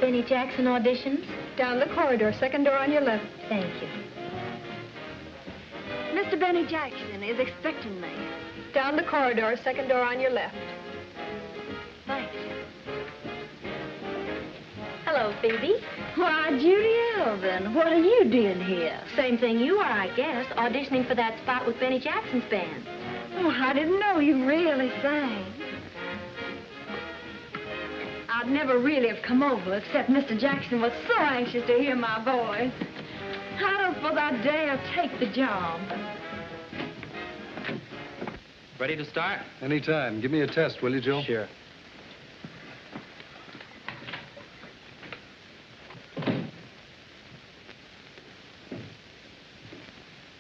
Benny Jackson auditions? Down the corridor, second door on your left. Thank you. Mr. Benny Jackson is expecting me. Down the corridor, second door on your left. Thanks. Hello, Phoebe. Why, Judy Alvin, what are you doing here? Same thing you are, I guess, auditioning for that spot with Benny Jackson's band. Oh, I didn't know you really sang. I'd never really have come over, except Mr. Jackson was so anxious to hear my voice. I don't suppose I dare take the job. Ready to start? Anytime. Give me a test, will you, Joe? Sure.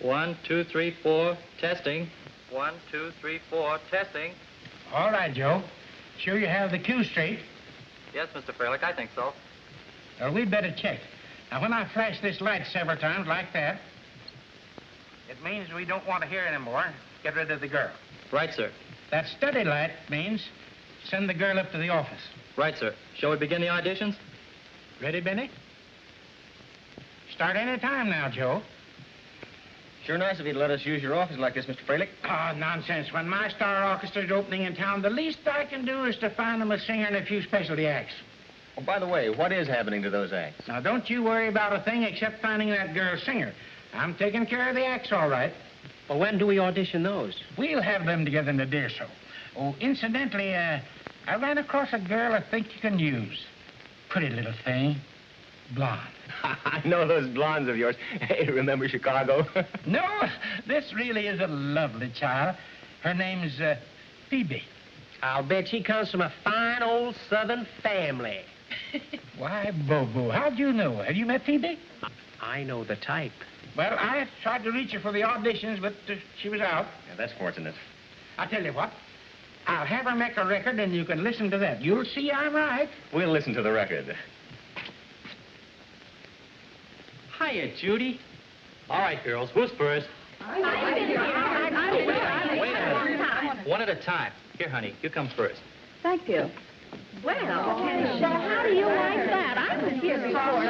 One, two, three, four, testing. 1, 2, 3, 4, testing. All right, Joe. Sure you have the cue straight? Yes, Mr. Freilich, I think so. Well, we'd better check. Now, when I flash this light several times like that, it means we don't want to hear anymore. Get rid of the girl. Right, sir. That steady light means send the girl up to the office. Right, sir. Shall we begin the auditions? Ready, Benny? Start any time now, Joe. Sure nice if you'd let us use your office like this, Mr. Freilich. Oh, nonsense. When my star orchestra's opening in town, the least I can do is to find them a singer and a few specialty acts. Oh, by the way, what is happening to those acts? Now, don't you worry about a thing except finding that girl singer. I'm taking care of the acts, all right. Well, when do we audition those? We'll have them together in the deer show. Oh, incidentally, I ran across a girl I think you can use. Pretty little thing. Blonde. I know those blondes of yours. Hey, remember Chicago? No, this really is a lovely child. Her name's Phoebe. I'll bet she comes from a fine old Southern family. Why, Bobo, how'd you know? Have you met Phoebe? I know the type. Well, I tried to reach her for the auditions, but she was out. Yeah, that's fortunate. I'll tell you what. I'll have her make a record, and you can listen to that. You'll see I'm right. We'll listen to the record. Hiya, Judy. All right, girls, who's first? Wait a minute. One at a time. Here, honey, you come first. Thank you. Well, how do you like that? I was here before.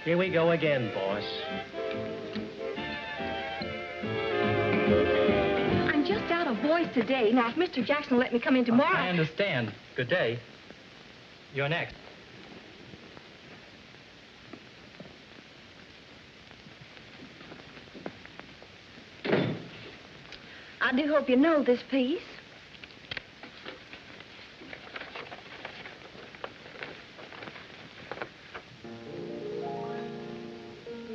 Here we go again, boss. I'm just out of voice today. Now, if Mr. Jackson will let me come in tomorrow... I understand. Good day. You're next. I do hope you know this piece.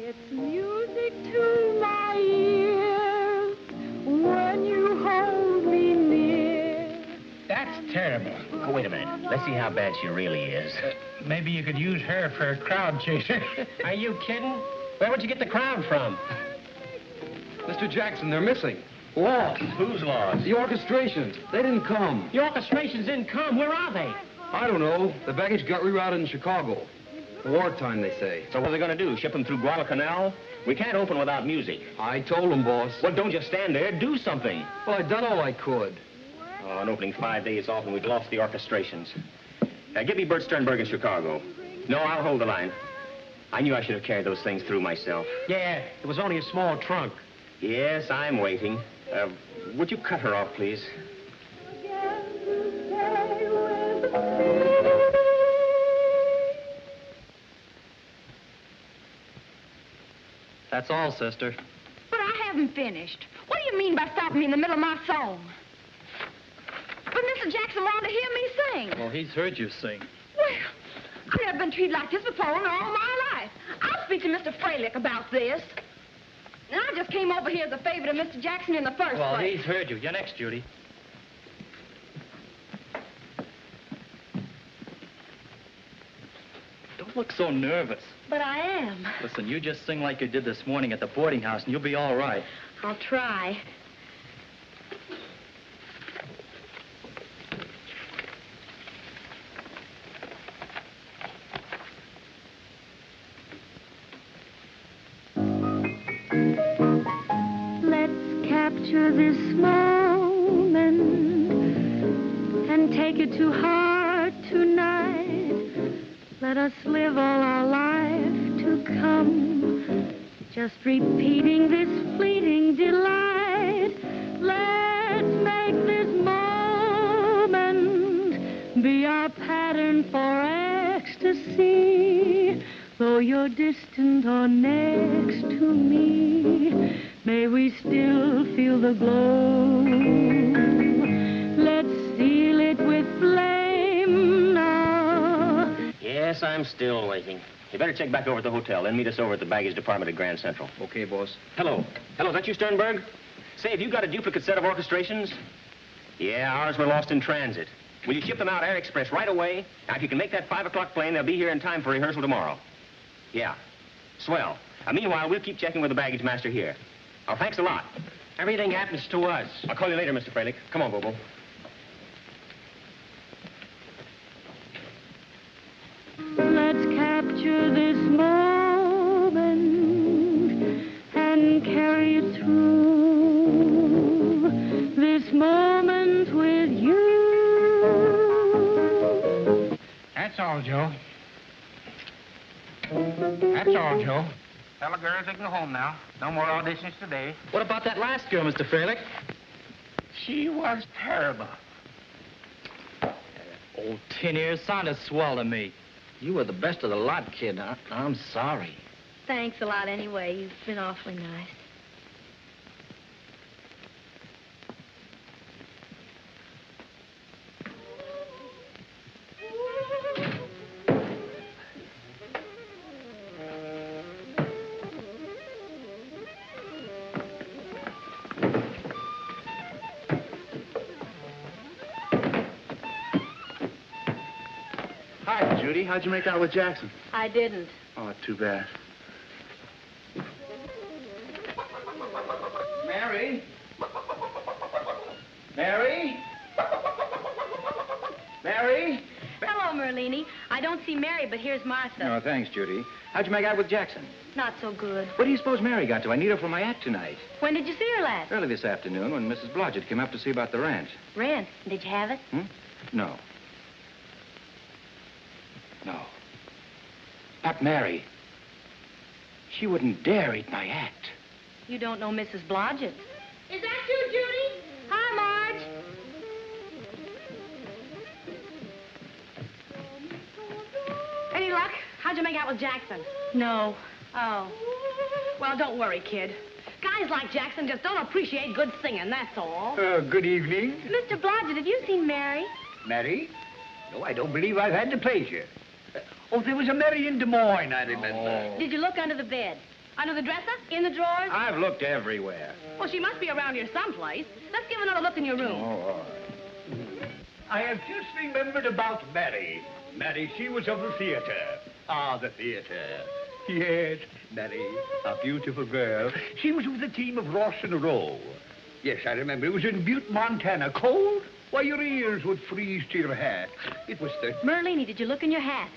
It's music to my ears when you hold me near. That's terrible. Oh, wait a minute. Let's see how bad she really is. Maybe you could use her for a crowd chaser. Are you kidding? Where would you get the crowd from? Mr. Jackson, they're missing. Lost. Who's lost? The orchestration. They didn't come. The orchestrations didn't come. Where are they? I don't know. The baggage got rerouted in Chicago. Wartime, they say. So what are they going to do? Ship them through Guadalcanal? We can't open without music. I told them, boss. Well, don't just stand there. Do something. Well, I done all I could. Oh, an opening 5 days off and we've lost the orchestrations. Give me Bert Sternberg in Chicago. No, I'll hold the line. I knew I should have carried those things through myself. Yeah, it was only a small trunk. Yes, I'm waiting. Would you cut her off, please? That's all, sister. But I haven't finished. What do you mean by stopping me in the middle of my song? But Mr. Jackson wanted to hear me sing. Well, he's heard you sing. Well, I've never been treated like this before in all my life. I'll speak to Mr. Freilich about this. And I just came over here as a favor to Mr. Jackson in the first Well, place. he's heard you. You're next, Judy. look so nervous. But I am. Listen, you just sing like you did this morning at the boarding house, and you'll be all right. I'll try. Let's capture this moment and take it to heart tonight. Let us live all our life to come, just repeating this fleeting delight. Let's make this moment be our pattern for ecstasy. Though you're distant or next to me, may we still feel the glow. Let's seal it with flame now. Yes, I'm still waiting. You better check back over at the hotel, then meet us over at the baggage department at Grand Central. Okay, boss. Hello. Hello, is that you, Sternberg? Say, have you got a duplicate set of orchestrations? Yeah, ours were lost in transit. Will you ship them out Air Express right away? Now, if you can make that 5 o'clock plane, they'll be here in time for rehearsal tomorrow. Yeah. Swell. Meanwhile, we'll keep checking with the baggage master here. Oh, thanks a lot. Everything happens to us. I'll call you later, Mr. Freilich. Come on, Bobo. Let's capture this moment and carry it through. This moment with you. That's all, Joe. That's all, Joe. Tell the girls they can go home now. No more auditions today. What about that last girl, Mr. Freilich? She was terrible. Old tin ears sounded swell to me. You were the best of the lot, kid. I'm sorry. Thanks a lot anyway. You've been awfully nice. Hi, Judy. How'd you make out with Jackson? I didn't. Oh, too bad. Mary? Mary? Mary? Hello, Merlini. I don't see Mary, but here's Martha. No, thanks, Judy. How'd you make out with Jackson? Not so good. What do you suppose Mary got to? I need her for my act tonight. When did you see her last? Early this afternoon when Mrs. Blodgett came up to see about the rent. Rent. Did you have it? No. No. Not Mary. She wouldn't dare eat my act. You don't know Mrs. Blodgett. Is that you, Judy? Hi, Marge. Any luck? How'd you make out with Jackson? No. Oh. Well, don't worry, kid. Guys like Jackson just don't appreciate good singing, that's all. Good evening. Mr. Blodgett, have you seen Mary? Mary? No, I don't believe I've had the pleasure. Oh, there was a Mary in Des Moines, I remember. Did you look under the bed? Under the dresser? In the drawers? I've looked everywhere. Well, she must be around here someplace. Let's give another look in your room. Oh, I have just remembered about Mary. Mary, she was of the theater. Ah, the theater. Yes, Mary, a beautiful girl. She was with the team of Ross and Rowe. Yes, I remember. It was in Butte, Montana. Cold? Why, your ears would freeze to your hat. It was the... Merlini, did you look in your hat?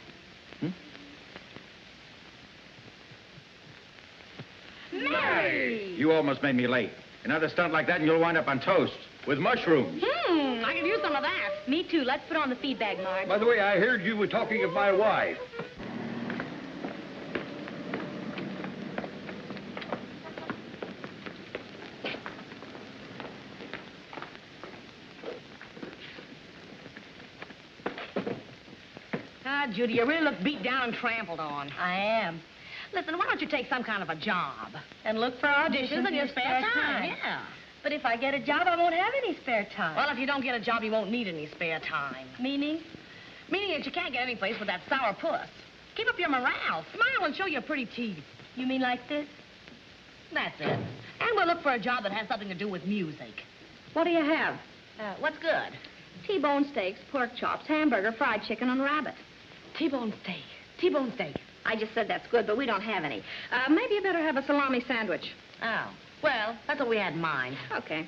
Mary! You almost made me late. Another stunt like that and you'll wind up on toast with mushrooms. I could use some of that. Me too. Let's put on the feedback, Marge. By the way, I heard you were talking of my wife. Ah, Judy, you really look beat down and trampled on. I am. Listen, why don't you take some kind of a job? And look for auditions in your spare time. Yeah. But if I get a job, I won't have any spare time. Well, if you don't get a job, you won't need any spare time. Meaning? Meaning that you can't get any place with that sour puss. Keep up your morale. Smile and show your pretty teeth. You mean like this? That's it. And we'll look for a job that has something to do with music. What do you have? What's good? T-bone steaks, pork chops, hamburger, fried chicken, and rabbit. T-bone steak. T-bone steak. I just said that's good, but we don't have any. Maybe you better have a salami sandwich. Oh, well, that's what we had in mind. Okay.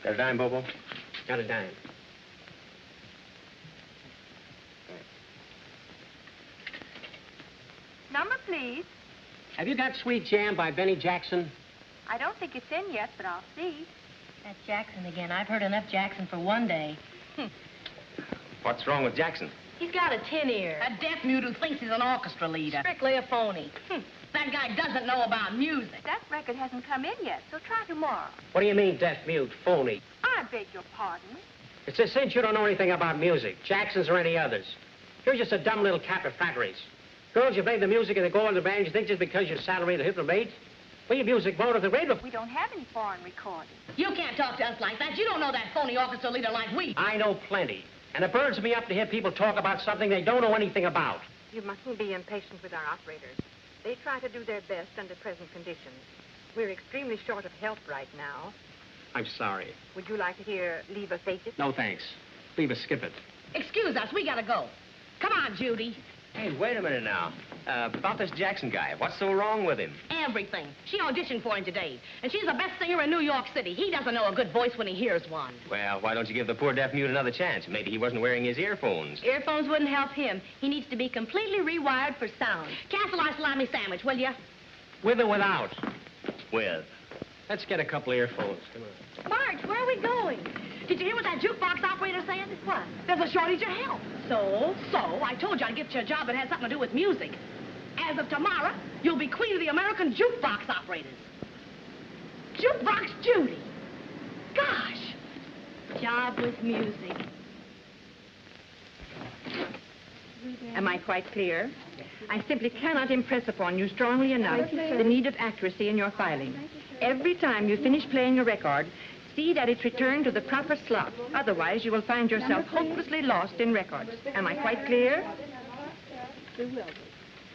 Got a dime, Bobo? Got a dime. Number, please. Have you got Sweet Jam by Benny Jackson? I don't think it's in yet, but I'll see. That's Jackson again. I've heard enough Jackson for one day. What's wrong with Jackson? He's got a tin ear. A deaf mute who thinks he's an orchestra leader. Strictly a phony. That guy doesn't know about music. That record hasn't come in yet, so try tomorrow. What do you mean, deaf mute, phony? I beg your pardon. It's a cinch you don't know anything about music, Jackson's or any others. You're just a dumb little cap of flatteries. Girls, you play the music and they go on the band, you think just because your salary to hit the rate? Well, your music won't at the rate of... We don't have any foreign recordings. You can't talk to us like that. You don't know that phony orchestra leader like we. I know plenty. And it burns me up to hear people talk about something they don't know anything about. You mustn't be impatient with our operators. They try to do their best under present conditions. We're extremely short of help right now. I'm sorry. Would you like to hear Leave a Face It? No, thanks. Leave us, skip it. Excuse us. We gotta go. Come on, Judy. Hey, wait a minute now. About this Jackson guy, what's so wrong with him? Everything. She auditioned for him today. And she's the best singer in New York City. He doesn't know a good voice when he hears one. Well, why don't you give the poor deaf mute another chance? Maybe he wasn't wearing his earphones. Earphones wouldn't help him. He needs to be completely rewired for sound. Cancel our salami sandwich, will you? With or without? With. Let's get a couple of earphones. Come on. Marge, where are we going? Did you hear what that jukebox operator said? What? There's a shortage of help. So? So, I told you I'd get you a job that had something to do with music. As of tomorrow, you'll be queen of the American jukebox operators. Jukebox Judy. Gosh. Job with music. Am I quite clear? I simply cannot impress upon you strongly enough the need of accuracy in your filing. Every time you finish playing a record, see that it's returned to the proper slot. Otherwise, you will find yourself hopelessly lost in records. Am I quite clear?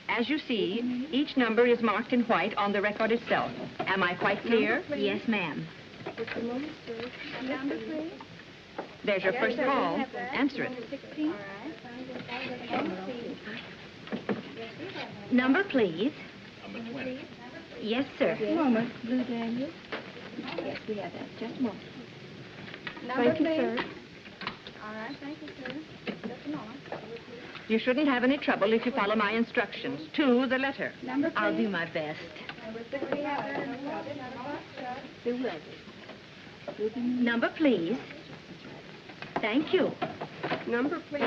As you see, each number is marked in white on the record itself. Am I quite clear? Yes, ma'am. There's your first call. Answer it. Number, please. Number 20. Yes, sir. Moment, Blue Daniel. Yes, we have that. Just a moment. Thank you, sir. All right, thank you, sir. Just a moment. You shouldn't have any trouble if you follow my instructions. To the letter. Number, I'll do my best. Number 6 we have there. They will be. Number, please. Thank you. Number, please.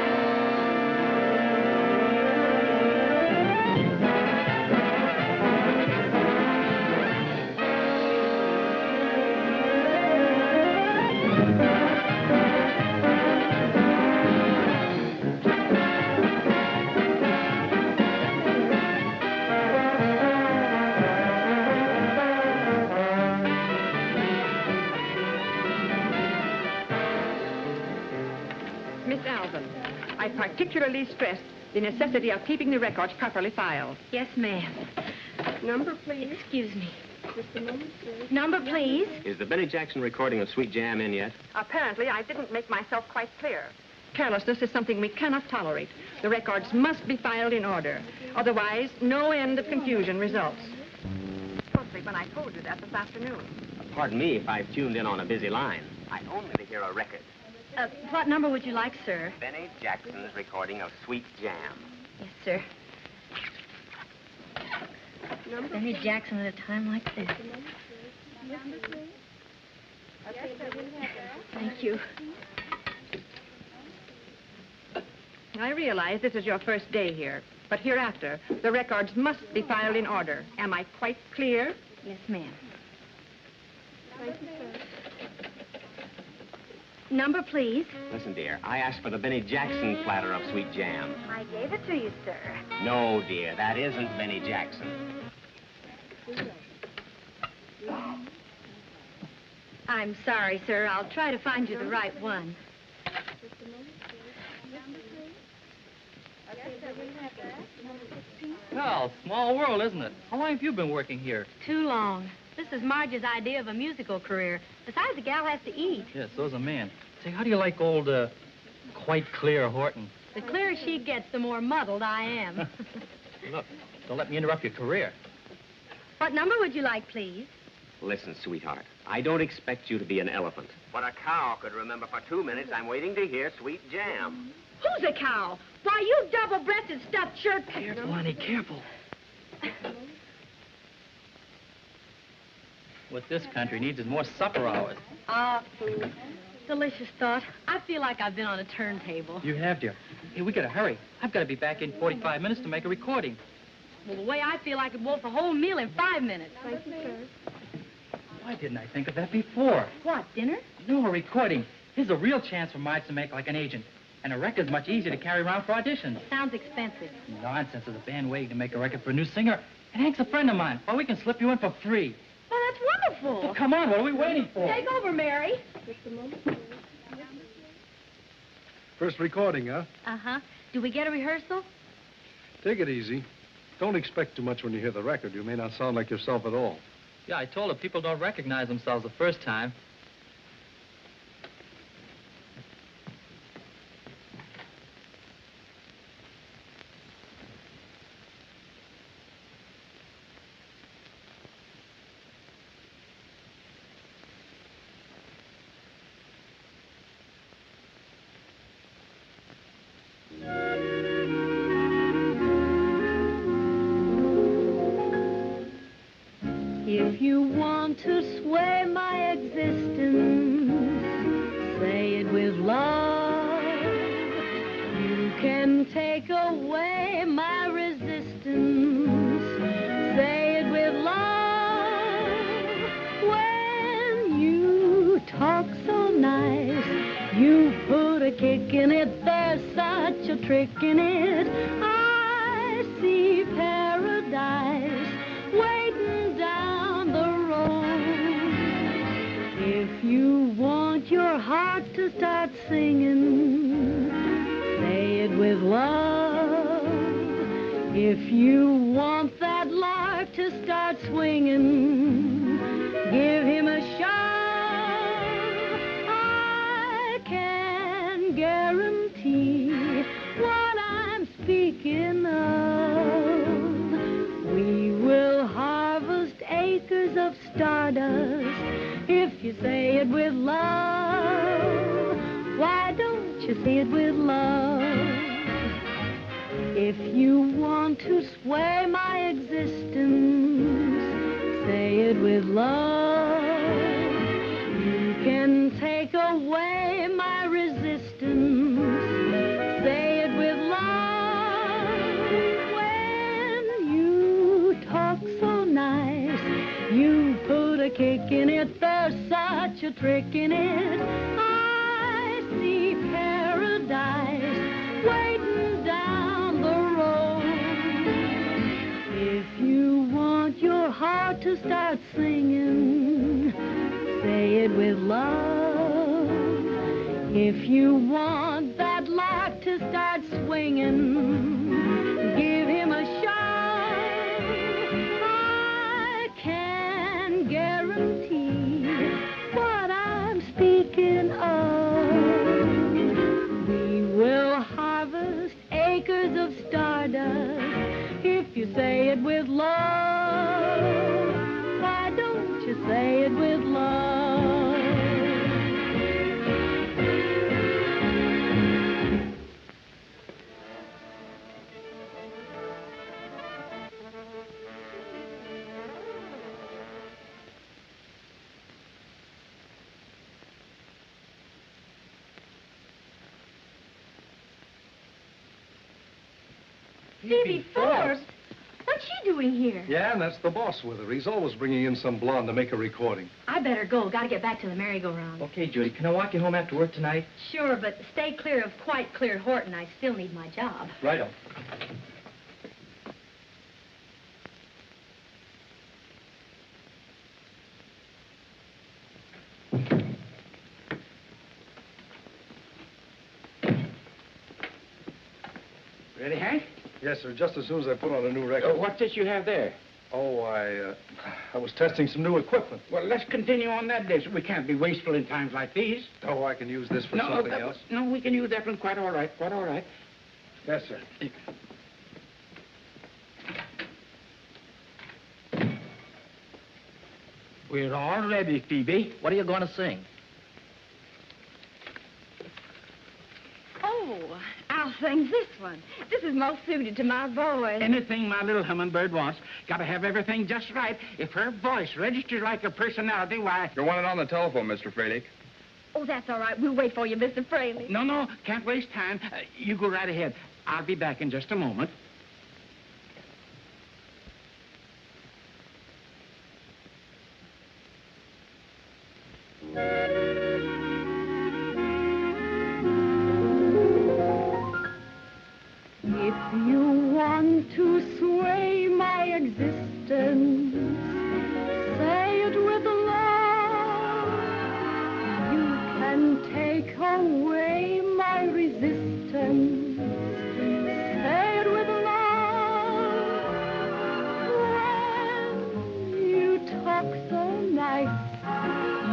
Miss Alvin, I particularly stressed the necessity of keeping the records properly filed. Yes, ma'am. Number, please. Excuse me. Just a moment, sir. Number, please. Is the Benny Jackson recording of Sweet Jam in yet? Apparently, I didn't make myself quite clear. Carelessness is something we cannot tolerate. The records must be filed in order. Otherwise, no end of confusion results. Especially when I told you that this afternoon. Pardon me if I've tuned in on a busy line. I only to hear a record. What number would you like, sir? Benny Jackson's recording of Sweet Jam. Yes, sir. Number, Benny Jackson at a time like this. number, please. Yes, sir, we have that. Thank you. I realize this is your first day here, but hereafter, the records must be filed in order. Am I quite clear? Yes, ma'am. Thank you, sir. Number, please. Listen, dear, I asked for the Benny Jackson platter of Sweet Jam. I gave it to you, sir. No, dear, that isn't Benny Jackson. I'm sorry, sir. I'll try to find you the right one. Well, small world, isn't it? How long have you been working here? Too long. This is Marge's idea of a musical career. Besides, the gal has to eat. Yes, so's a man. Say, how do you like old, Quite Clear Horton? The clearer she gets, the more muddled I am. Look, don't let me interrupt your career. What number would you like, please? Listen, sweetheart, I don't expect you to be an elephant. But a cow could remember for 2 minutes. I'm waiting to hear Sweet Jam. Who's a cow? Why, you double-breasted stuffed shirt. Careful, honey, careful. What this country needs is more supper hours. Ah, food. Delicious thought. I feel like I've been on a turntable. You have, dear. Hey, we gotta hurry. I've got to be back in 45 minutes to make a recording. Well, the way I feel, I could wolf a whole meal in 5 minutes. Thank you, sir. Why didn't I think of that before? What, dinner? No, a recording. Here's a real chance for Marge to make like an agent. And a record's much easier to carry around for auditions. Sounds expensive. Nonsense. There's a band waiting to make a record for a new singer. And Hank's a friend of mine. Well, we can slip you in for free. Well, that's wonderful. Well, come on. What are we waiting for? Take over, Mary. Just a moment. First recording, huh? Uh-huh. Do we get a rehearsal? Take it easy. Don't expect too much when you hear the record. You may not sound like yourself at all. Yeah, I told her people don't recognize themselves the first time. If you want to sway my existence, say it with love. You can take away my resistance, say it with love. When you talk so nice, you put a kick in it, there's such a trick in it. I see paradise waiting down the road. If you want your heart to start singing, say it with love. If you want that lark to start swinging, give him a shot. I can guarantee what I'm speaking of. We will harvest acres of stardust if you say it with love. Why don't you say it with love? If you want to sway my existence, say it with love. You can take away my resistance, say it with love. When you talk so nice, you put a kick in it, there's such a trick in it. I see paradise waiting down the road. If you want your heart to start singing, say it with love. If you want that lark to start swinging, give him a shot. I can guarantee what I'm speaking of. We will harvest acres of stardust if you say it with love. Why don't you say it with love? Phoebe Forbes? What's she doing here? Yeah, and that's the boss with her. He's always bringing in some blonde to make a recording. I better go. Gotta get back to the merry-go-round. Okay, Judy, can I walk you home after work tonight? Sure, but stay clear of quite clear Horton. I still need my job. Righto. Ready, Hank? Yes, sir, just as soon as I put on a new record. What's this you have there? Oh, I was testing some new equipment. Well, let's continue on that day. We can't be wasteful in times like these. Oh, I can use this for something else. No, we can use that one quite all right, quite all right. Yes, sir. We're all ready, Phoebe. What are you going to sing? Oh, I'll sing this one. This is most suited to my voice. Anything my little hummingbird wants. Got to have everything just right. If her voice registers like her personality, why... You're wanted on the telephone, Mr. Fralick. Oh, that's all right. We'll wait for you, Mr. Fraley. No, can't waste time. You go right ahead. I'll be back in just a moment. If you want to sway my existence, say it with love. You can take away my resistance, say it with love. When you talk so nice,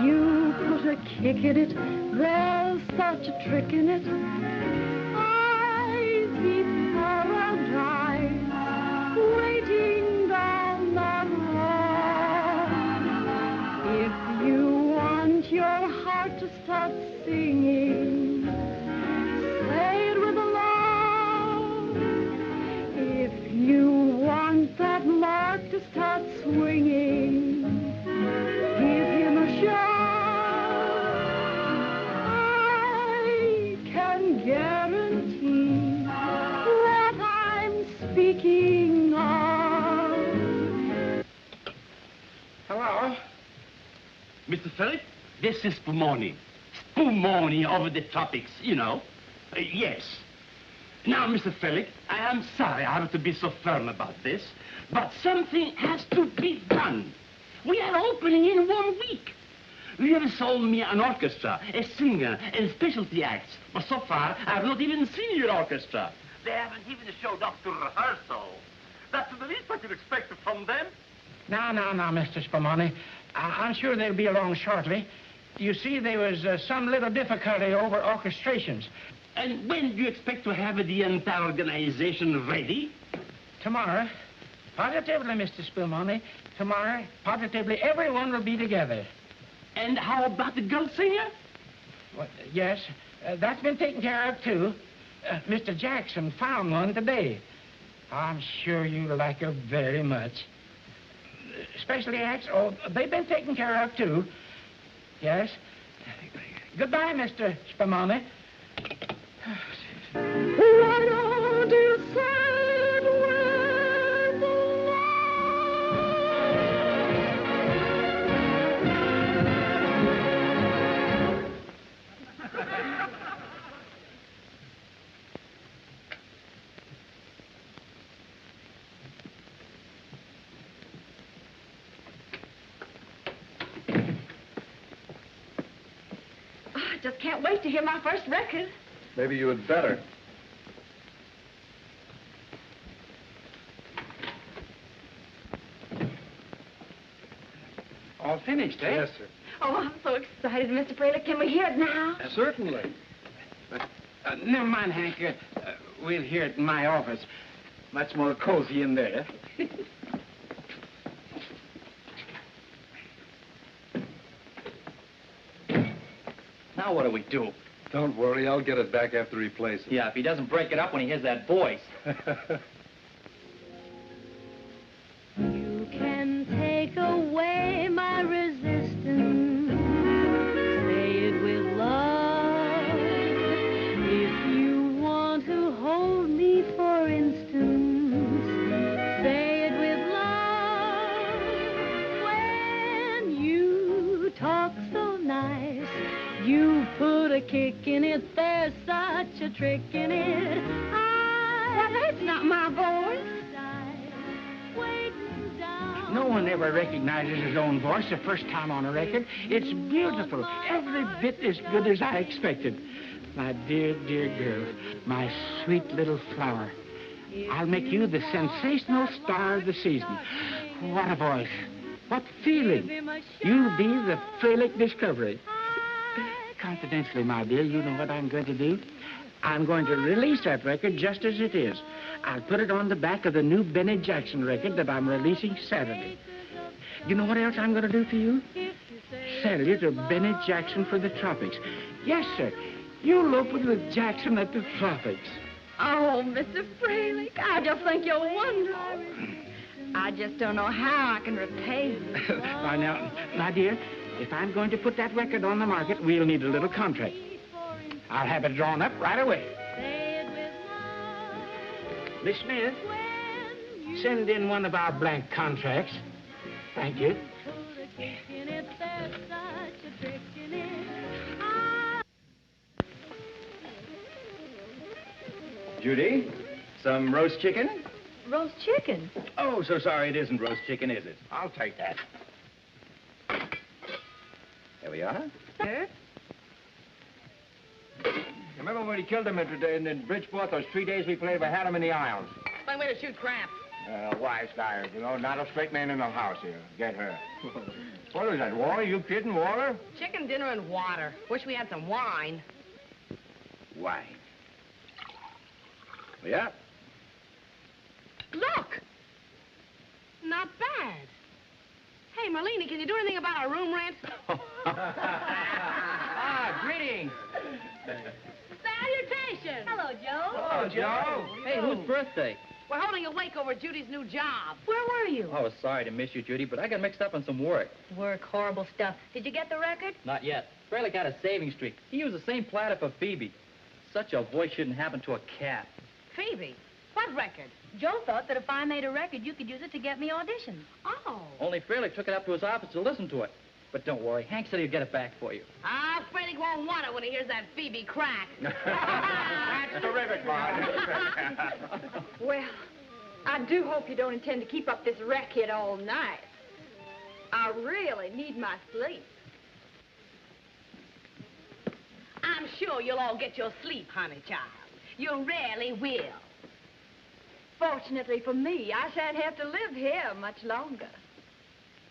you put a kick in it, there's such a trick in it. Waiting down that road. If you want your heart to start singing, say it with love. If you want that lark to start swinging, give him a shot. I can guarantee what I'm speaking of. Hello? Mr. Philip, this is Spumoni. Spumoni over the tropics, you know. Yes. Now, Mr. Philip, I am sorry I have to be so firm about this, but something has to be done. We are opening in 1 week. You have sold me an orchestra, a singer, and specialty acts, but so far I have not even seen your orchestra. They haven't even showed up to rehearsal. That's the least I could expect from them. Now, Mr. Spumoni. I'm sure they'll be along shortly. You see, there was some little difficulty over orchestrations. And when do you expect to have the entire organization ready? Tomorrow. Positively, Mr. Spumoni. Tomorrow, positively, everyone will be together. And how about the girl singer? Well, yes, that's been taken care of, too. Mr. Jackson found one today. I'm sure you like her very much. Specialty acts, oh, they've been taken care of, too. Yes. Goodbye, Mr. Spumoni. Why don't you say it with I just can't wait to hear my first record. Maybe you had better. All finished, eh? Yes, sir. Oh, I'm so excited, Mr. Fraley. Can we hear it now? Certainly. Never mind, Hank. We'll hear it in my office. Much more cozy in there. Now what do we do? Don't worry, I'll get it back after he plays it. Yeah, if he doesn't break it up when he hears that voice. You can take away my resistance, say it with love. If you want to hold me, for instance, say it with love. When you talk so nice, you put a kick in it, there's such a trick in it. Well, that's not my voice. No one ever recognizes his own voice the first time on a record. It's beautiful, every bit as good as I expected. My dear, dear girl, my sweet little flower. I'll make you the sensational star of the season. What a voice. What feeling. You'll be the Fralick discovery. Confidentially, my dear, you know what I'm going to do? I'm going to release that record just as it is. I'll put it on the back of the new Benny Jackson record that I'm releasing Saturday. You know what else I'm going to do for you? Sell you to Benny Jackson for the tropics. Yes, sir. You'll open with Jackson at the tropics. Oh, Mr. Fralick, I just think you're wonderful. I just don't know how I can repay you. Now, my dear, if I'm going to put that record on the market, we'll need a little contract. I'll have it drawn up right away. Miss Smith, send in one of our blank contracts. Thank you. Judy, some roast chicken? Roast chicken? Oh, so sorry, it isn't roast chicken, is it? I'll take that. There we are. Sir? Remember when he killed him in Bridgeport, those 3 days we played, we had him in the aisles. Fine way to shoot crap. Wise guy, you know, not a straight man in the house here. Get her. What is that, water? You kidding, water? Chicken dinner and water. Wish we had some wine. Wine. Yeah. Look! Not bad. Hey, Marlene, can you do anything about our room rent? Greetings. Salutations! Hello, Joe. Hello, Joe. Hey, whose birthday? We're holding a wake over Judy's new job. Where were you? Oh, sorry to miss you, Judy, but I got mixed up on some work. Work, horrible stuff. Did you get the record? Not yet. Fralick got a saving streak. He used the same platter for Phoebe. Such a voice shouldn't happen to a cat. Phoebe, what record? Joe thought that if I made a record, you could use it to get me auditions. Oh. Only Fralick took it up to his office to listen to it. But don't worry, Hank said he'll get it back for you. Ah, Fralick won't want it when he hears that Phoebe crack. That's terrific, Marge. Well, I do hope you don't intend to keep up this racket all night. I really need my sleep. I'm sure you'll all get your sleep, honey child. You really will. Fortunately for me, I shan't have to live here much longer.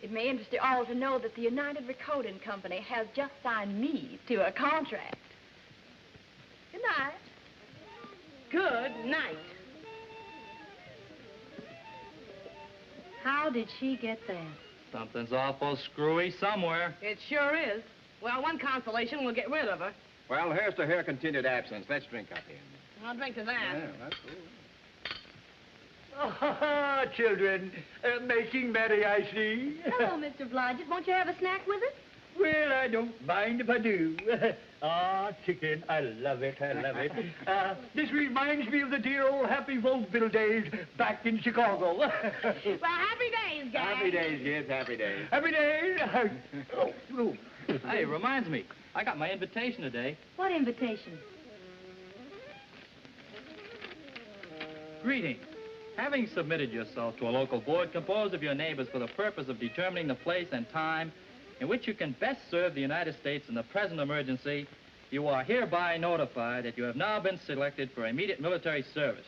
It may interest you all to know that the United Recording Company has just signed me to a contract. Good night. Good night. How did she get that? Something's awful screwy somewhere. It sure is. Well, one consolation, we'll get rid of her. Well, here's to her continued absence. Let's drink up here. I'll drink to that. Yeah, that's cool. Oh, children, making merry, I see. Hello, Mr. Blodgett. Won't you have a snack with us? Well, I don't mind if I do. Chicken, I love it, I love it. This reminds me of the dear old happy vaudeville days back in Chicago. Well, happy days, guys. Happy days, kids, happy days. Happy days. Hey, reminds me, I got my invitation today. What invitation? Greetings. Having submitted yourself to a local board composed of your neighbors for the purpose of determining the place and time in which you can best serve the United States in the present emergency, you are hereby notified that you have now been selected for immediate military service.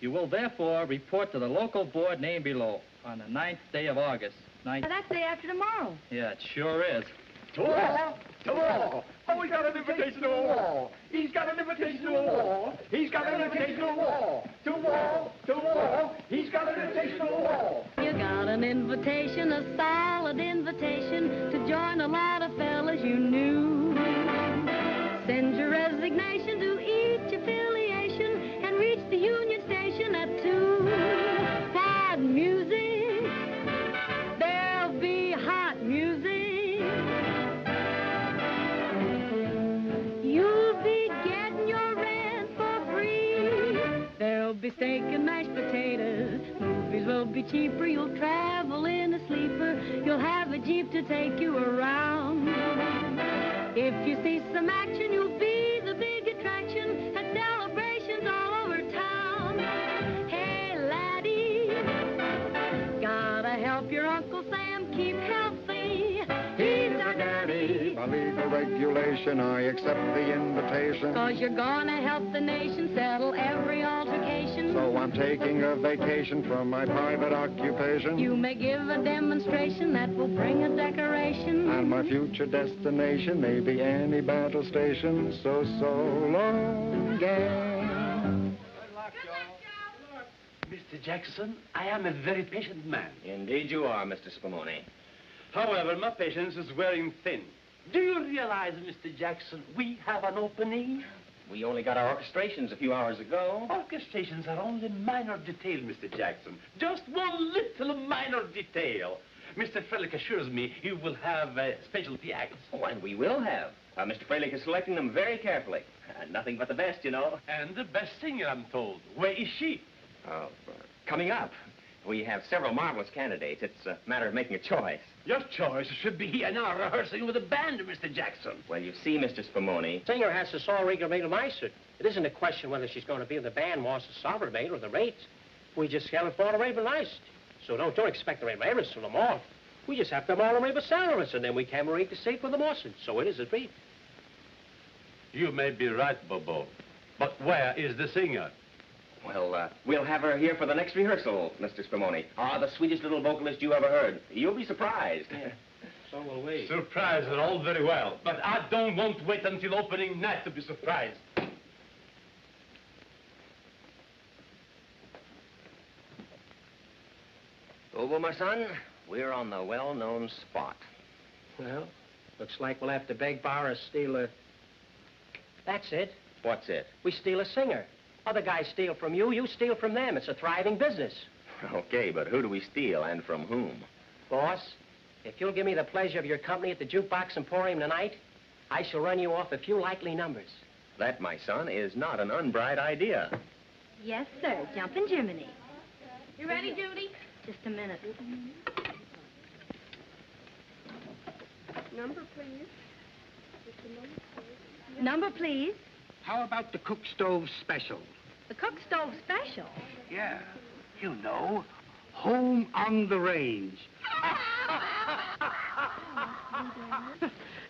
You will therefore report to the local board named below on the 9th day of August. That's the day after tomorrow. Yeah, it sure is. To war! To war! Oh, he got an invitation to a war! He's got an invitation to a war! He's got an invitation to a war! To war! To war! He's got an invitation to a war! You got an invitation, a solid invitation, to join a lot of fellas you knew. Send your resignation to each affiliation and reach the Union Station at 2. Hot music, there'll be hot music. You'll be getting your rent for free. There'll be steak and mashed potatoes. Movies will be cheaper. You'll travel in a sleeper. You'll have a Jeep to take you around. If you see some action, you'll be the big attraction at celebrations all over town. Hey, laddie, gotta help your Uncle Sam keep healthy. He's our daddy. By legal regulation, I accept the invitation. 'Cause you're gonna help the nation settle every altercation. So I'm taking a vacation from my private occupation. You may give a demonstration that will bring a decoration. And my future destination may be any battle station. So long, gang. Mr. Jackson, I am a very patient man. Indeed you are, Mr. Spumoni. However, my patience is wearing thin. Do you realize, Mr. Jackson, we have an opening? We only got our orchestrations a few hours ago. Orchestrations are only minor detail, Mr. Jackson. Just one little minor detail. Mr. Frelick assures me you will have specialty acts. Oh, and we will have. Mr. Frelick is selecting them very carefully. Nothing but the best, you know. And the best singer, I'm told. Where is she? Coming up. We have several marvelous candidates. It's a matter of making a choice. Your choice should be an hour rehearsing with a band, Mr. Jackson. Well, you see, Mr. Spumoni. Singer has to saw regular Meister. It isn't a question whether she's going to be in the band, wants the sovereign maid, or the rates. We just can't afford a Raven Nice. So don't expect the Ravens to them all. We just have to have all the Raven salaries, and then we can rate the state for the Mawson. So it is agreed. You may be right, Bobo. But where is the singer? Well, we'll have her here for the next rehearsal, Mr. Spumoni. The sweetest little vocalist you ever heard. You'll be surprised. Yeah. So will we. Surprised are all very well, but I don't want to wait until opening night to be surprised. Bobo, my son, we're on the well-known spot. Well, looks like we'll have to beg, borrow, steal a... That's it. What's it? We steal a singer. Other guys steal from you, you steal from them. It's a thriving business. Okay, but who do we steal and from whom? Boss, if you'll give me the pleasure of your company at the Jukebox Emporium tonight, I shall run you off a few likely numbers. That, my son, is not an unbright idea. Yes, sir. Jumpin' Jiminy. You ready, Judy? Just a minute. Number, please. Number, please. How about the cook stove special? The cook stove special? Yeah, you know, home on the range.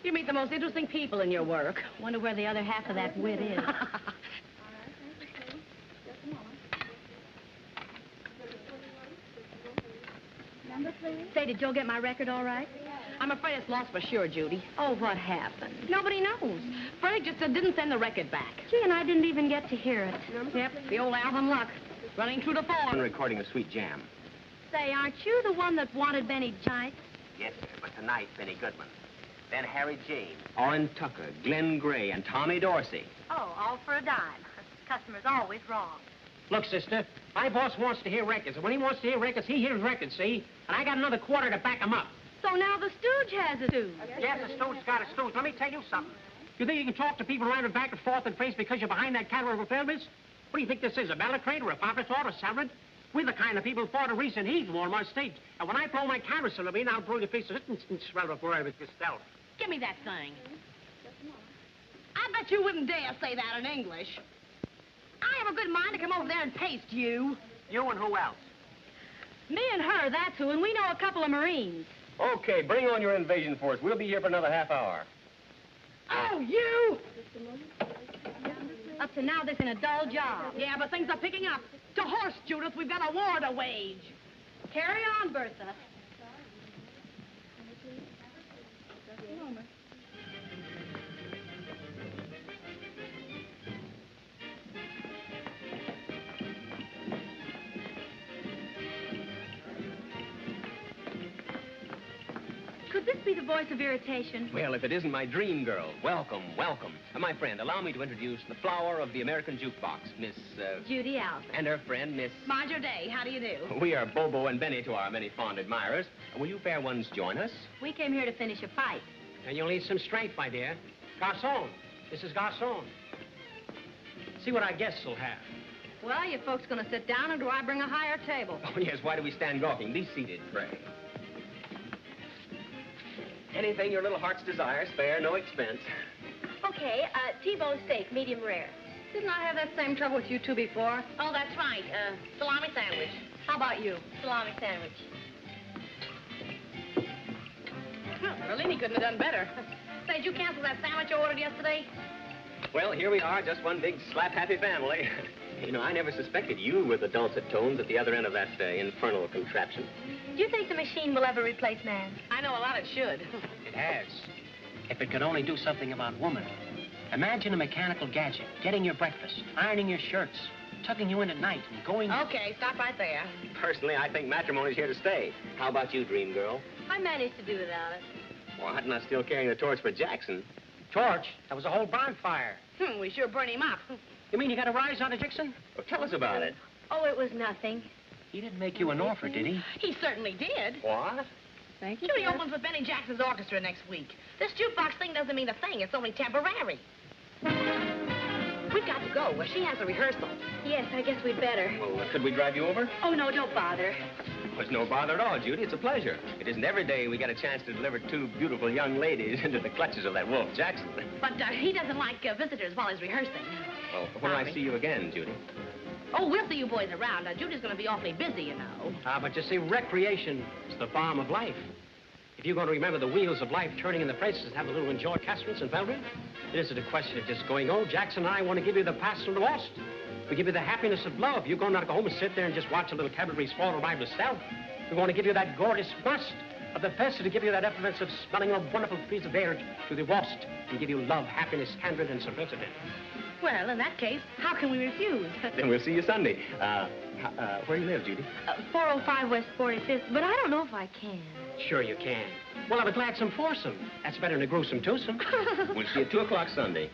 You meet the most interesting people in your work. Wonder where the other half of that wit is. Number, please. Say, did Joe get my record all right? I'm afraid it's lost for sure, Judy. Oh, what happened? Nobody knows. Freddie just didn't send the record back. Gee, and I didn't even get to hear it. Yep, the old Alvin luck. Running through the I'm phone. recording a sweet jam. Say, aren't you the one that wanted Benny Giant? Yes, sir, but tonight, Benny Goodman. Then Harry James, Orrin Tucker, Glenn Gray, and Tommy Dorsey. Oh, all for a dime. Customer's always wrong. Look, sister, my boss wants to hear records, and when he wants to hear records, he hears records, see? And I got another quarter to back him up. So now the stooge has a stooge. Yes, the stooge's got a stooge. Let me tell you something. You think you can talk to people around and back and forth and face because you're behind that counter of a pelvis? What do you think this is, a balacrate or a papatot or salad? We're the kind of people for the recent heat warm our stage. And when I blow my camera cylinder, I'll blow your face to it and swell before I was yourself. Give me that thing. I bet you wouldn't dare say that in English. I have a good mind to come over there and paste you. You and who else? Me and her, that's who, and we know a couple of Marines. Okay, bring on your invasion force. We'll be here for another half hour. Oh, you! Up to now, this is a dull job. Yeah, but things are picking up. To horse, Judith, we've got a war to wage. Carry on, Bertha. Could this be the voice of irritation? Well, if it isn't my dream girl, welcome, welcome. My friend, allow me to introduce the flower of the American jukebox, Miss, Judy Alvin. And her friend, Miss... Marge Day, how do you do? We are Bobo and Benny to our many fond admirers. Will you fair ones join us? We came here to finish a fight. And you'll need some strength, my dear. Garçon. This is Garçon. See what our guests will have. Well, you folks gonna sit down, or do I bring a higher table? Oh, yes, why do we stand gawking? Be seated, pray. Anything your little heart's desire, spare no expense. Okay, T-bone steak, medium rare. Didn't I have that same trouble with you two before? Oh, that's right. Salami sandwich. How about you? Salami sandwich. Berlini couldn't have done better. Say, did you cancel that sandwich you ordered yesterday? Well, here we are, just one big slap-happy family. You know, I never suspected you were the dulcet tones at the other end of that infernal contraption. Do you think the machine will ever replace man? I know a lot it should. It has. If it could only do something about woman. Imagine a mechanical gadget, getting your breakfast, ironing your shirts, tucking you in at night, and going... Okay, stop right there. Personally, I think matrimony's here to stay. How about you, dream girl? I managed to do without it. What, not still carrying the torch for Jackson? Torch? That was a whole bonfire. We sure burn him up. You mean you got a rise on it, Jackson? Well, tell us about it. Oh, it was nothing. He didn't make you an offer, did he? He certainly did. What? Thank you, Judy Jeff. opens with Benny Jackson's orchestra next week. This jukebox thing doesn't mean a thing. It's only temporary. We've got to go. She has a rehearsal. Yes, I guess we'd better. Well, could we drive you over? Oh, no, don't bother. Well, it's no bother at all, Judy. It's a pleasure. It isn't every day we get a chance to deliver two beautiful young ladies into the clutches of that wolf, Jackson. But he doesn't like visitors while he's rehearsing. Well, when do I see you again, Judy? Oh, we'll see you boys around. Judy's going to be awfully busy, you know. But you see, recreation is the balm of life. If you're going to remember the wheels of life turning in the places and have a little enjoy Casterns and Belgrade, it isn't a question of just going, oh, Jackson and I want to give you the pastoral West. We give you the happiness of love. You're going to go home and sit there and just watch a little cavalry swallow by itself. We want to give you that gorgeous must of the best, to give you that effluence of smelling of wonderful breeze of air to the West, and give you love, happiness, candor, and simplicity. Well, in that case, how can we refuse? Then we'll see you Sunday. Where do you live, Judy? 405 West 45th, but I don't know if I can. Sure you can. We'll have a gladsome foursome. That's better than a gruesome twosome. We'll see you at 2 o'clock Sunday.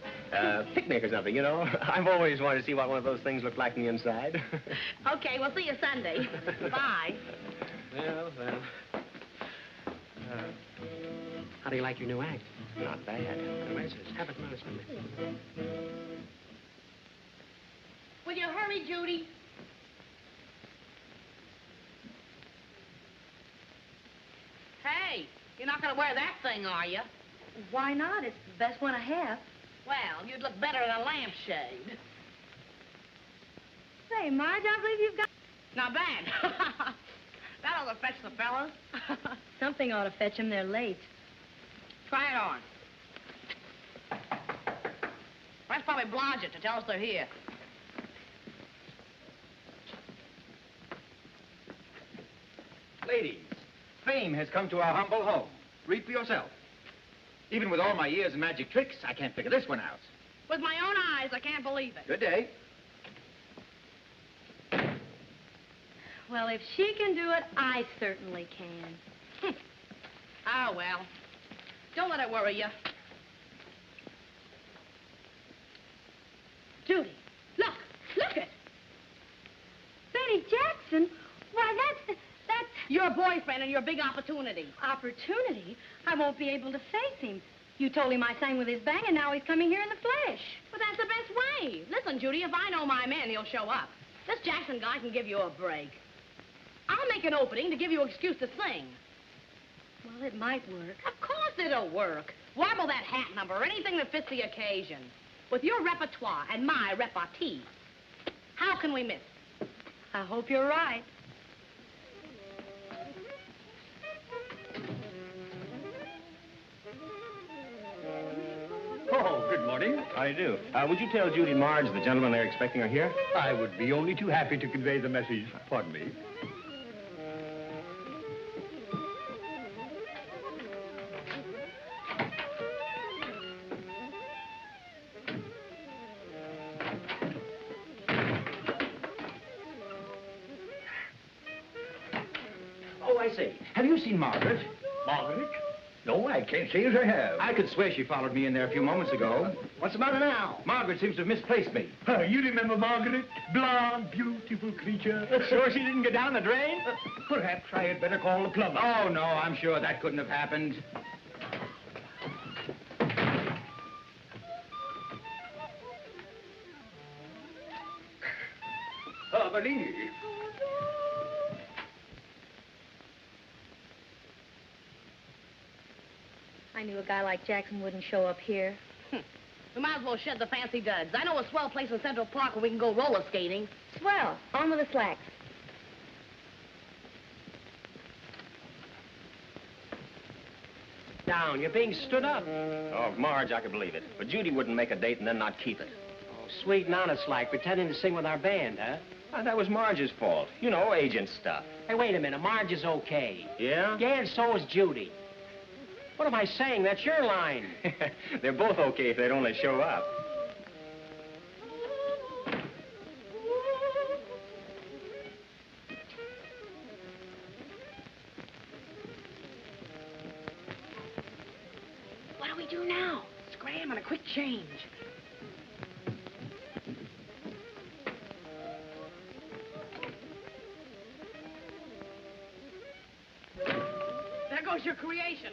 Picnic or something, you know. I've always wanted to see what one of those things looked like on the inside. Okay, we'll see you Sunday. Bye. Well. How do you like your new act? Not bad. Have it nice, Will you hurry, Judy? Hey, you're not going to wear that thing, are you? Why not? It's the best one I have. Well, you'd look better in a lampshade. Say, Marge, I believe you've got... Not bad. That ought to fetch the fellas. Something ought to fetch them. They're late. Try it on. Let's probably blanch it to tell us they're here. Ladies, fame has come to our humble home. Read for yourself. Even with all my years in magic tricks, I can't figure this one out. With my own eyes, I can't believe it. Good day. Well, if she can do it, I certainly can. Oh, well. Don't let it worry you. Judy, look it. Benny Jackson? Why, that's... Your boyfriend and your big opportunity. Opportunity? I won't be able to face him. You told him I sang with his band, and now he's coming here in the flesh. But that's the best way. Listen, Judy, if I know my man, he'll show up. This Jackson guy can give you a break. I'll make an opening to give you an excuse to sing. Well, it might work. Of course it'll work. Warble that hat number, anything that fits the occasion. With your repertoire and my repartee, how can we miss? I hope you're right. Oh, good morning. How do you do? Would you tell Judy and Marge the gentlemen they're expecting are here? I would be only too happy to convey the message. Pardon me. Oh, I say, have you seen Margaret? Margaret? No, I can't say as I have. I could swear she followed me in there a few moments ago. What's the matter now? Margaret seems to have misplaced me. You remember Margaret? Blonde, beautiful creature. Sure she didn't get down the drain? Perhaps I had better call the plumber. Oh, no, I'm sure that couldn't have happened. Believe. I knew a guy like Jackson wouldn't show up here. We might as well shed the fancy duds. I know a swell place in Central Park where we can go roller skating. Swell. On with the slacks. Down. You're being stood up. Oh, Marge, I could believe it. But Judy wouldn't make a date and then not keep it. Oh, sweet and honest like, pretending to sing with our band, huh? That was Marge's fault. You know, agent stuff. Hey, wait a minute. Marge is okay. Yeah? Yeah, and so is Judy. What am I saying? That's your line. They're both okay if they'd only show up. What do we do now? Scram and a quick change. There goes your creation.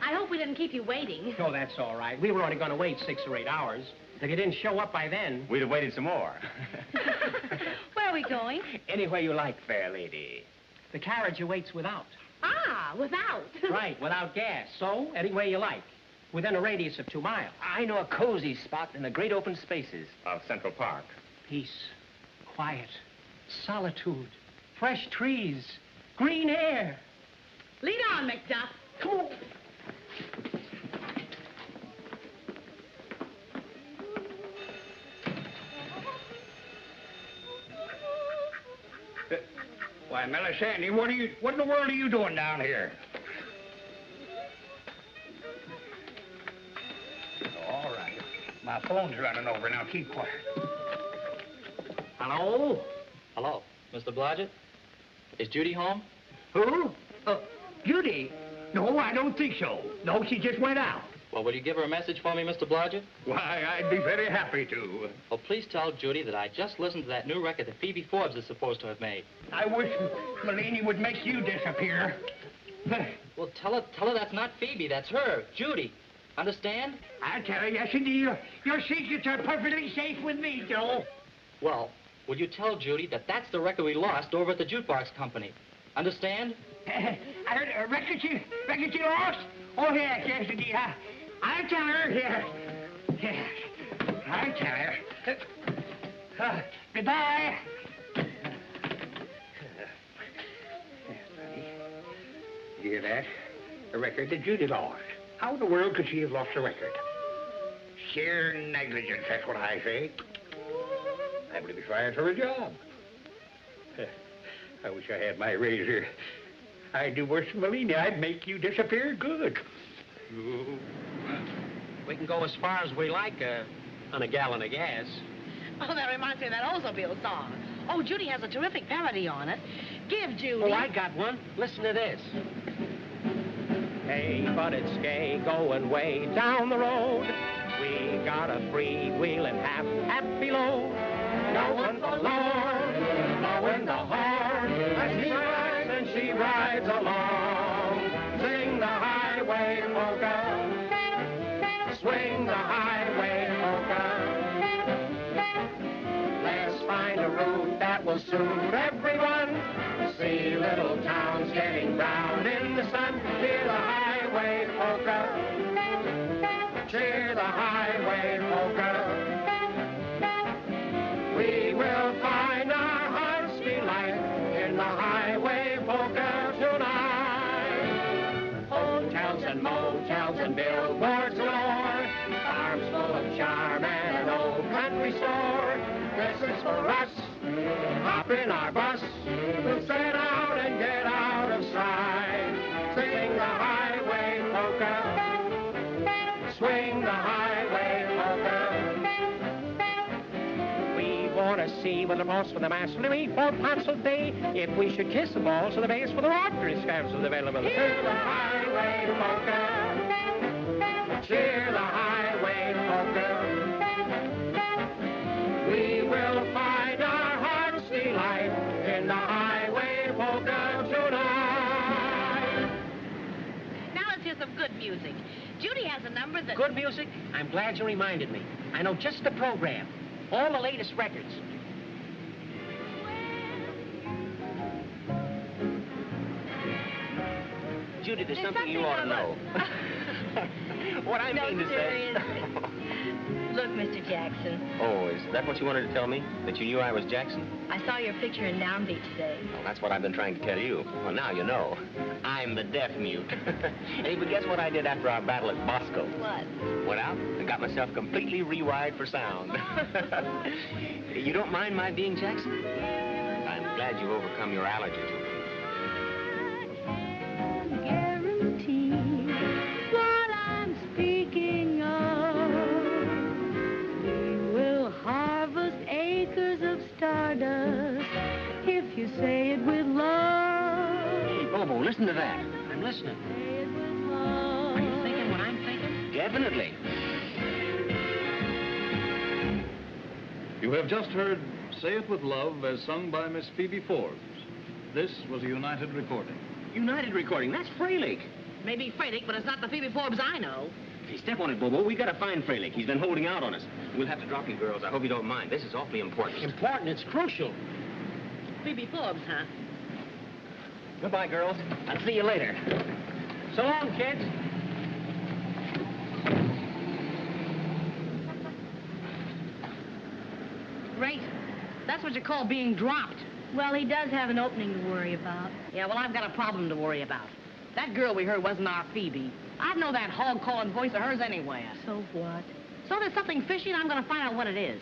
I hope we didn't keep you waiting. Oh, that's all right. We were only going to wait 6 or 8 hours. If you didn't show up by then... We'd have waited some more. Where are we going? Anywhere you like, fair lady. The carriage awaits without. Ah, without. Right, without gas. So, anywhere you like. Within a radius of 2 miles. I know a cozy spot in the great open spaces of Central Park. Peace, quiet, solitude, fresh trees, green air. Lead on, McDuff. Come on. Why, Melisande, what in the world are you doing down here? All right. My phone's running over. Now, keep quiet. Hello? Hello, Mr. Blodgett? Is Judy home? Who? Judy? No, I don't think so. No, she just went out. Well, will you give her a message for me, Mr. Blodgett? Why, I'd be very happy to. Well, please tell Judy that I just listened to that new record that Phoebe Forbes is supposed to have made. I wish Melanie would make you disappear. Well, tell her that's not Phoebe, that's her, Judy. Understand? I tell her, yes, indeed. Your secrets are perfectly safe with me, Joe. Well, will you tell Judy that that's the record we lost over at the jukebox company? Understand? I heard a record you lost? Oh, yes, indeed. I'll tell her, yes. Yes, I'll tell her. Goodbye. You hear that? A record that Judy lost. How in the world could she have lost a record? Sheer negligence, that's what I say. I believe he's fired for a job. I wish I had my razor. I'd do worse than Melina. I'd make you disappear good. Ooh. We can go as far as we like on a gallon of gas. Oh, that reminds me of that Oldsmobile song. Oh, Judy has a terrific parody on it. Give Judy. Oh, I got one. Listen to this. Hey, but it's gay going way down the road. We got a freewheeling happy load. Knowing the Lord, knowing the horn. As he rides and she rides along. Sing the highway polka. Swing the highway polka. Let's find a route that will suit everyone. See little towns getting brown in the sun. Hear the highway polka. Cheer the highway polka. We will find our heart's delight in the highway polka tonight. Hotels and motels and billboards galore. Farms full of charm and an old country store. This is for us. Hop in our bus. We'll set out and get out of sight. Sing the highway polka. Swing the highway polka. We want to see what the boss for the master Louis for pencil day. If we should kiss the balls of the bass for the rockers scabs of availability. Hear the highway polka. Cheer the highway polka. We will find our heart's delight in the highway polka tonight. Now let's hear some good music. Judy has a number that... Good music? I'm glad you reminded me. I know just the program. All the latest records. Judy, there's something you ought to know. What I mean to say... Look, Mr. Jackson, Oh, is that what you wanted to tell me? That you knew I was Jackson? I saw your picture in Downbeat today. Well, that's what I've been trying to tell you. Well, now you know. I'm the deaf mute. Hey, but guess what I did after our battle at Bosco? What? Went out and got myself completely rewired for sound. You don't mind my being Jackson? I'm glad you've overcome your allergy to me. Guarantee what I'm speaking of. We will harvest acres of stardust if you say it with love. Hey, Bobo, listen to that. I'm listening. Say it with love. Are you thinking what I'm thinking? Definitely. You have just heard Say It With Love as sung by Miss Phoebe Forbes. This was a United recording. United recording, that's Fralick. Maybe Frederick, but it's not the Phoebe Forbes I know. Hey, step on it, Bobo. We gotta find Fralick. He's been holding out on us. We'll have to drop you girls. I hope you don't mind. This is awfully important. Important, it's crucial. Phoebe Forbes, huh? Goodbye, girls. I'll see you later. So long, kids. Great. That's what you call being dropped. Well, he does have an opening to worry about. Yeah, well, I've got a problem to worry about. That girl we heard wasn't our Phoebe. I'd know that hog-calling voice of hers anywhere. So what? So there's something fishy, and I'm going to find out what it is.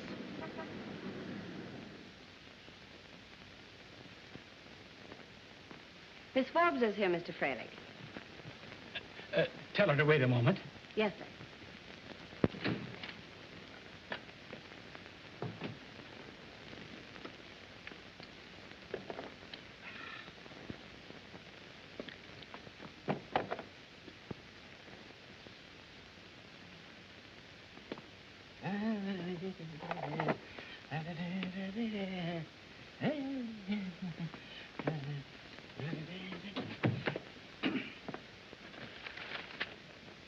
Miss Forbes is here, Mr. Fralick. Tell her to wait a moment. Yes, sir.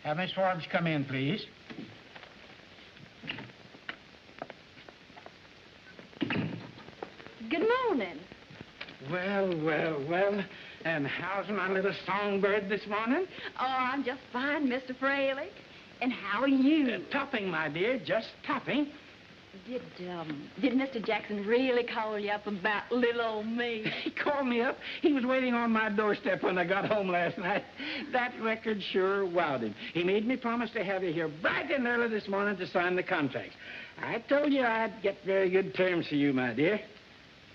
Have Miss Forbes come in, please. Good morning. Well. And how's my little songbird this morning? Oh, I'm just fine, Mr. Fralick. And how are you? Topping, my dear, just topping. Did Mr. Jackson really call you up about little old me? He called me up. He was waiting on my doorstep when I got home last night. That record sure wowed him. He made me promise to have you here bright and early this morning to sign the contract. I told you I'd get very good terms for you, my dear.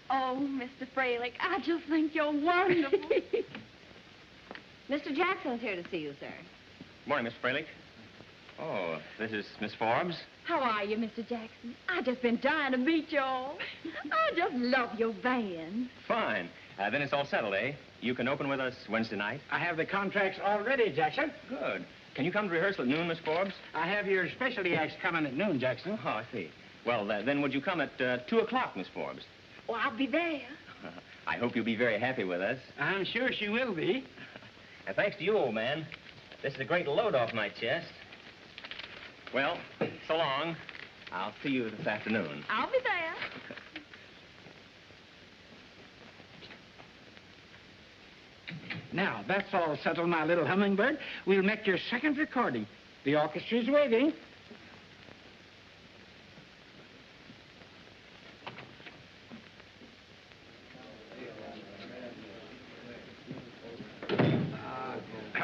Oh, Mr. Fralick, I just think you're wonderful. Mr. Jackson's here to see you, sir. Morning, Miss Fralick. Oh, this is Miss Forbes. How are you, Mr. Jackson? I just been dying to meet y'all. I just love your band. Fine. Then it's all settled, eh? You can open with us Wednesday night? I have the contracts all ready, Jackson. Good. Can you come to rehearsal at noon, Miss Forbes? I have your specialty acts coming at noon, Jackson. Oh, I see. Well, then would you come at 2 o'clock, Miss Forbes? Oh, I'll be there. I hope you'll be very happy with us. I'm sure she will be. And thanks to you, old man. This is a great load off my chest. Well, so long. I'll see you this afternoon. I'll be there. Now, that's all settled, my little hummingbird. We'll make your second recording. The orchestra's waiting.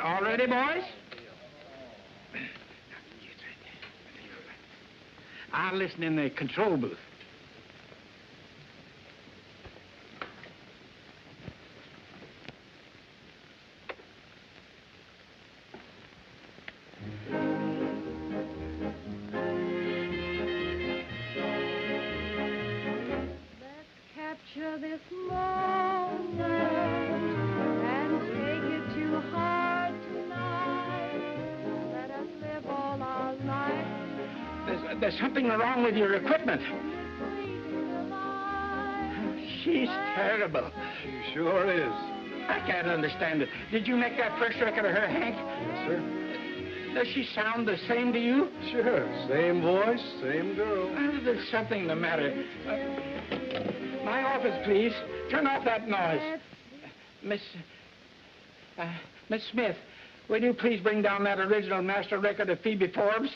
All ready, boys? I'll listen in the control booth. Let's capture this moment and take it to heart tonight. Let us live all our life. There's something wrong with your equipment. She's terrible. She sure is. I can't understand it. Did you make that first record of her, Hank? Yes, sir. Does she sound the same to you? Sure. Same voice, same girl. There's something the matter. My office, please. Turn off that noise. Miss Smith, will you please bring down that original master record of Phoebe Forbes?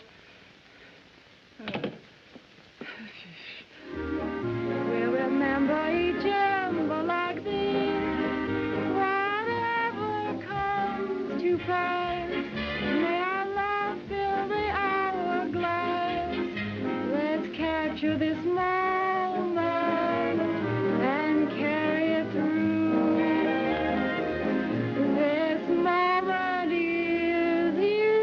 capture this moment and carry it through. This moment is you.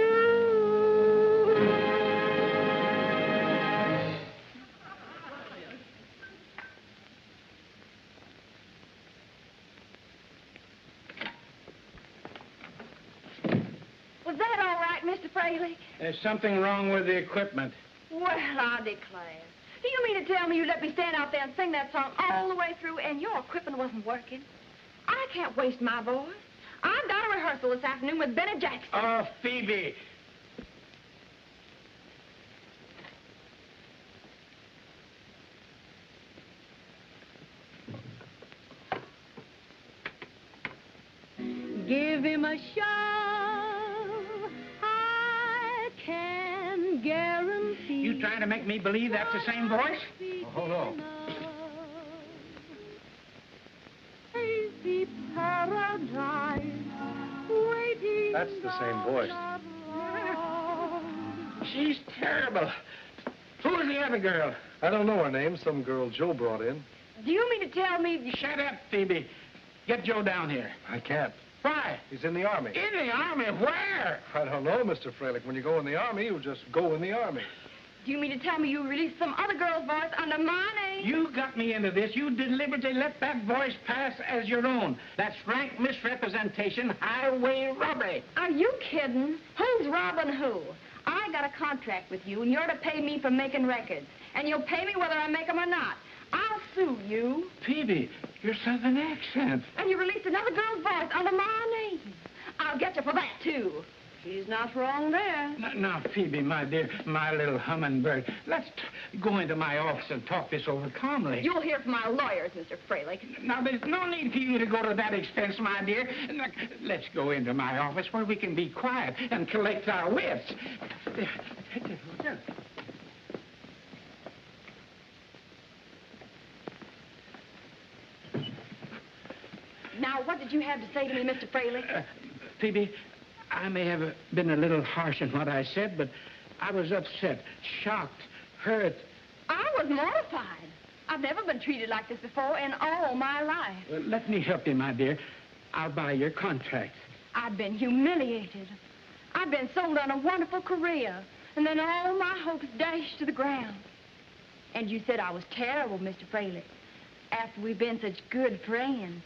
Was that all right, Mr. Fraley? There's something wrong with the equipment. Well, I declare. Do you mean to tell me you let me stand out there and sing that song all the way through and your equipment wasn't working? I can't waste my voice. I've got a rehearsal this afternoon with Benny Jackson. Oh, Phoebe. Give him a show, I can guarantee. You trying to make me believe that's the same voice? Oh, hold on. Hazy paradise waiting. That's the same voice. She's terrible. Who's the other girl? I don't know her name. Some girl Joe brought in. Do you mean to tell me... Shut up, Phoebe. Get Joe down here. I can't. Why? He's in the Army. In the Army? Where? I don't know, Mr. Fralick. When you go in the Army, you just go in the Army. Do you mean to tell me you released some other girl's voice under my name? You got me into this. You deliberately let that voice pass as your own. That's rank misrepresentation, highway robbery. Are you kidding? Who's robbing who? I got a contract with you, and you're to pay me for making records. And you'll pay me whether I make them or not. I'll sue you. Phoebe, your southern accent. And you released another girl's voice under my name. I'll get you for that, too. She's not wrong there. Now, Phoebe, my dear, my little hummingbird, let's go into my office and talk this over calmly. You'll hear from my lawyers, Mr. Fralick. Now, there's no need for you to go to that expense, my dear. Look, let's go into my office where we can be quiet and collect our wits. Now, what did you have to say to me, Mr. Fralick? Phoebe, I may have been a little harsh in what I said, but I was upset, shocked, hurt. I was mortified. I've never been treated like this before in all my life. Well, let me help you, my dear. I'll buy your contract. I've been humiliated. I've been sold on a wonderful career, and then all my hopes dashed to the ground. And you said I was terrible, Mr. Fralick, after we've been such good friends.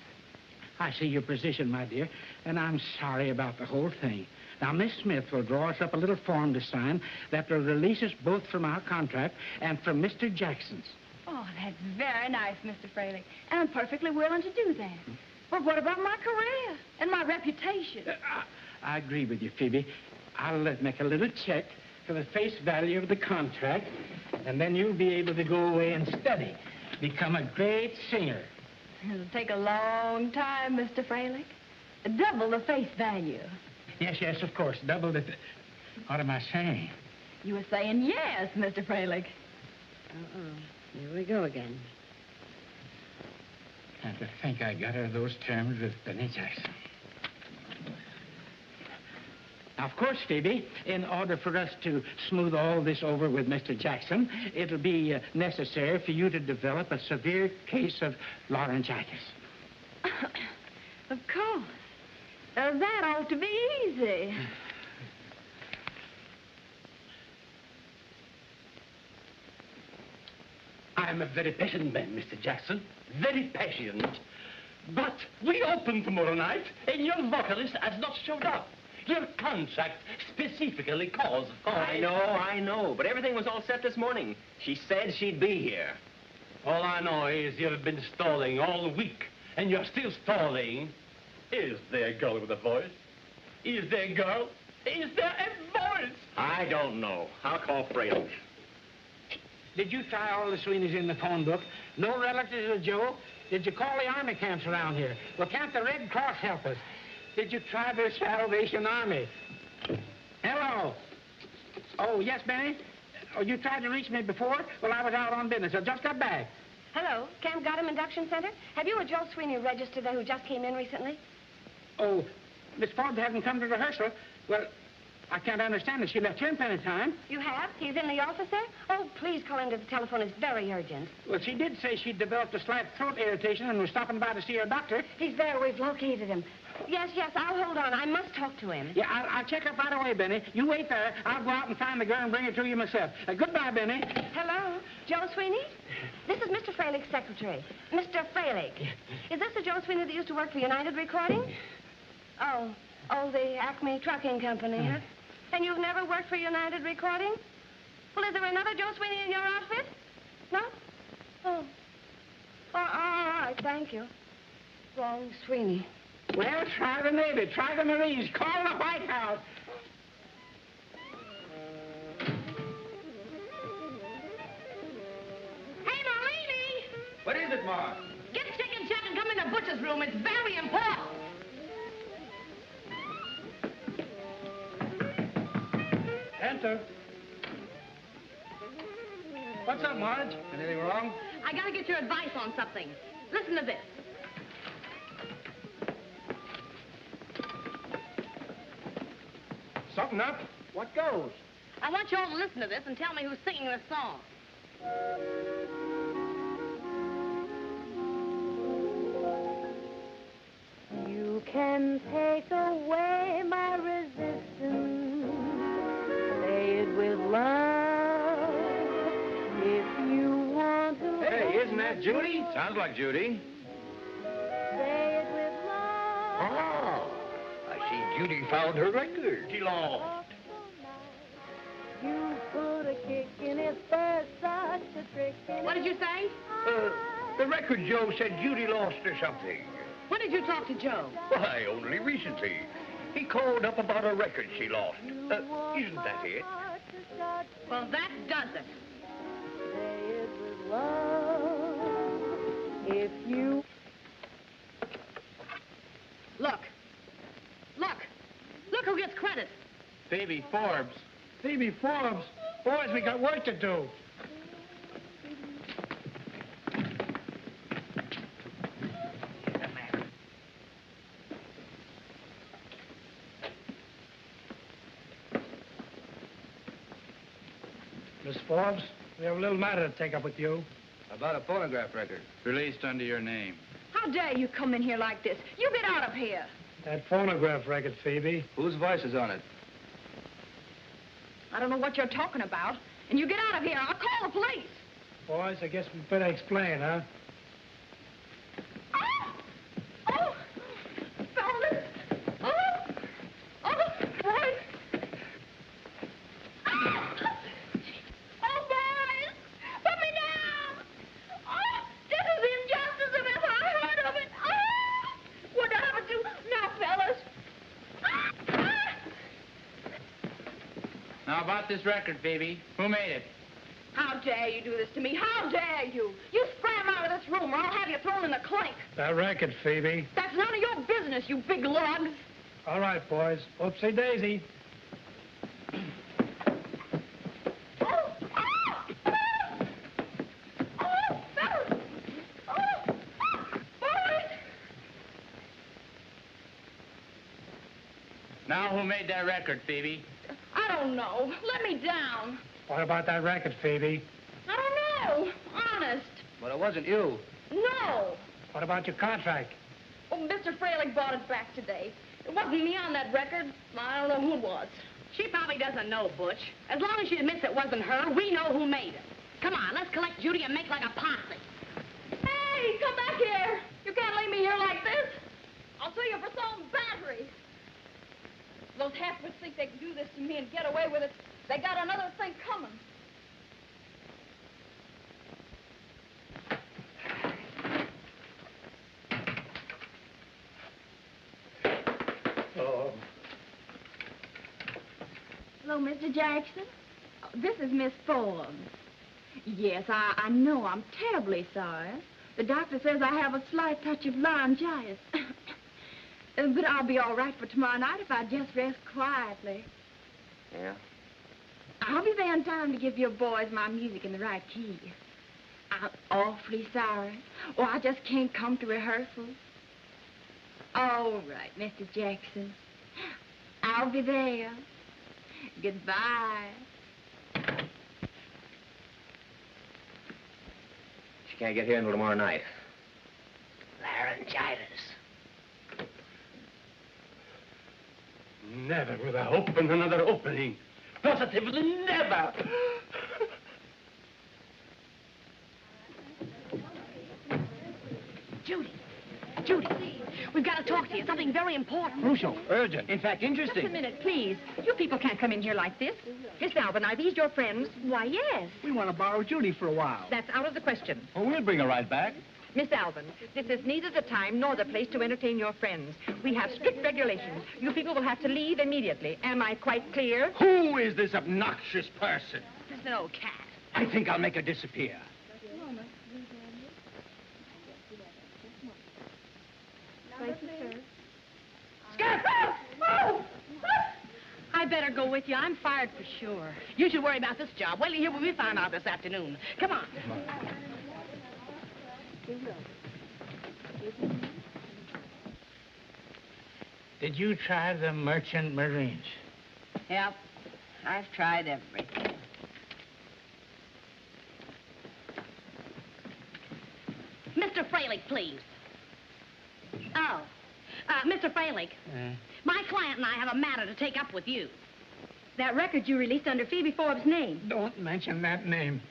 I see your position, my dear, and I'm sorry about the whole thing. Now, Miss Smith will draw us up a little form to sign that will release us both from our contract and from Mr. Jackson's. Oh, that's very nice, Mr. Fralick, and I'm perfectly willing to do that. But what about my career and my reputation? I agree with you, Phoebe. I'll make a little check for the face value of the contract, and then you'll be able to go away and study, become a great singer. It'll take a long time, Mr. Fralick. Double the face value. Yes, of course. Double the... What am I saying? You were saying yes, Mr. Fralick. Uh-oh. Here we go again. And to think I got her those terms with Benny Jackson. Now, of course, Phoebe, in order for us to smooth all this over with Mr. Jackson, it'll be necessary for you to develop a severe case of laryngitis. Of course. That ought to be easy. I'm a very patient man, Mr. Jackson. Very patient. But we open tomorrow night, and your vocalist has not showed up. Your contract specifically calls for... I know, but everything was all set this morning. She said she'd be here. All I know is you've been stalling all week, and you're still stalling. Is there a girl with a voice? Is there a girl? Is there a voice? I don't know. I'll call Fraley. Did you try all the Sweeneys in the phone book? No relatives of Joe? Did you call the army camps around here? Well, can't the Red Cross help us? Did you try the Salvation Army? Hello? Oh, yes, Benny? Oh, you tried to reach me before? Well, I was out on business. I just got back. Hello, Camp Gotham Induction Center? Have you a Joe Sweeney registered there who just came in recently? Oh, Miss Forbes hasn't come to rehearsal. Well, I can't understand it. She left here in plenty of time. You have? He's in the office there? Oh, please call him to the telephone. It's very urgent. Well, she did say she'd developed a slight throat irritation and was stopping by to see her doctor. He's there. We've located him. Yes, I'll hold on. I must talk to him. Yeah, I'll check up right away, Benny. You wait there. I'll go out and find the girl and bring her to you myself. Goodbye, Benny. Hello? Joe Sweeney? This is Mr. Freilig's secretary. Mr. Freilig. Is this the Joe Sweeney that used to work for United Recording? Oh, the Acme Trucking Company, huh? And you've never worked for United Recording? Well, is there another Joe Sweeney in your outfit? No? Oh. All right, thank you. Wrong Sweeney. Well, try the Navy, try the Marines, call the White House. Hey, Marini! What is it, Ma? Get stick and check and come in the butcher's room. It's very important. Enter. What's up, Marge? Anything wrong? I gotta get your advice on something. Listen to this. Something up? What goes? I want you all to listen to this and tell me who's singing this song. You can take away my resistance. Say it with love. If you want to. Hey, isn't that Judy? Sounds like Judy. Say it with love. Oh, I see Judy found her record. She lost. You put a kick in his first, such a trick in What did you say? The record Joe said Judy lost or something. When did you talk to Joe? Why, only recently. He called up about a record she lost. Isn't that it? Well, that does it. Say it with love. If you... Look who gets credit. Phoebe Forbes. Phoebe Forbes. Boys, we got work to do. Miss Forbes, we have a little matter to take up with you. About a phonograph record. Released under your name. How dare you come in here like this? You get out of here. That phonograph record, Phoebe. Whose voice is on it? I don't know what you're talking about. And you get out of here. I'll call the police. Boys, I guess we better explain, huh? Oh, fellas. Boys. Oh, boys. Put me down. Oh, this is the injustice of it. I heard of it. Oh, what do I have to do now, fellas? Now, about this record, Phoebe. Who made it? How dare you do this to me? How dare you? You scram out of this room or I'll have you thrown in the clink. That record, Phoebe. That's none of your business, you big lugs. All right, boys. Oopsie daisy. Now, who made that record, Phoebe? I don't know. Let me down. What about that record, Phoebe? I don't know. Honest. But it wasn't you. No. What about your contract? Oh, Mr. Freilich bought it back today. It wasn't me on that record. I don't know who it was. She probably doesn't know, Butch. As long as she admits it wasn't her, we know who made it. Come on, let's collect Judy and make like a posse. Hey, come back here. You can't leave me here like this. I'll sue you for assault and battery. Those half-wits think they can do this to me and get away with it. They got another thing coming. Oh. Hello, Mr. Jackson. Oh, this is Miss Forbes. Yes, I know. I'm terribly sorry. The doctor says I have a slight touch of laryngitis. But I'll be all right for tomorrow night if I just rest quietly. Yeah? I'll be there in time to give your boys my music in the right key. I'm awfully sorry. Oh, I just can't come to rehearsal. All right, Mr. Jackson. I'll be there. Goodbye. She can't get here until tomorrow night. Laryngitis. Never will I open another opening. Positively never. Judy, we've got to talk to you. Something very important. Crucial, urgent, in fact, interesting. Just a minute, please. You people can't come in here like this. Miss Alvin, are these your friends? Why, yes. We want to borrow Judy for a while. That's out of the question. Oh, we'll bring her right back. Miss Alvin, this is neither the time nor the place to entertain your friends. We have strict regulations. You people will have to leave immediately. Am I quite clear? Who is this obnoxious person? Just an old cat. I think I'll make her disappear. Thank you, sir. Scarecrow! Oh! I better go with you. I'm fired for sure. You should worry about this job. Wait till you hear what we found out this afternoon. Come on. Did you try the merchant marines? Yep. I've tried everything. Mr. Freilich, please. Oh. Mr. Freilich, my client and I have a matter to take up with you. That record you released under Phoebe Forbes' name. Don't mention that name.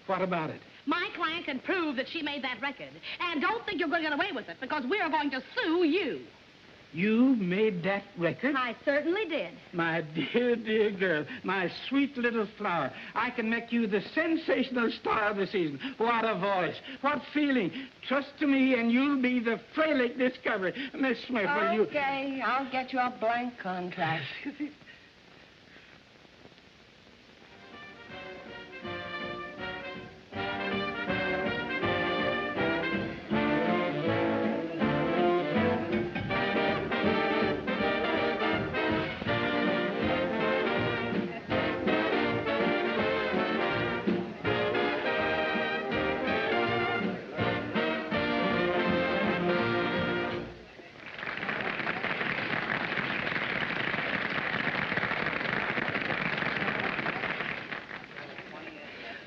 What about it? My client can prove that she made that record. And don't think you're going to get away with it, because we're going to sue you. You made that record? I certainly did. My dear, dear girl, my sweet little flower, I can make you the sensational star of the season. What a voice, what feeling. Trust to me and you'll be the Freilich discovery. Miss Smith, will you... Okay, I'll get you a blank contract.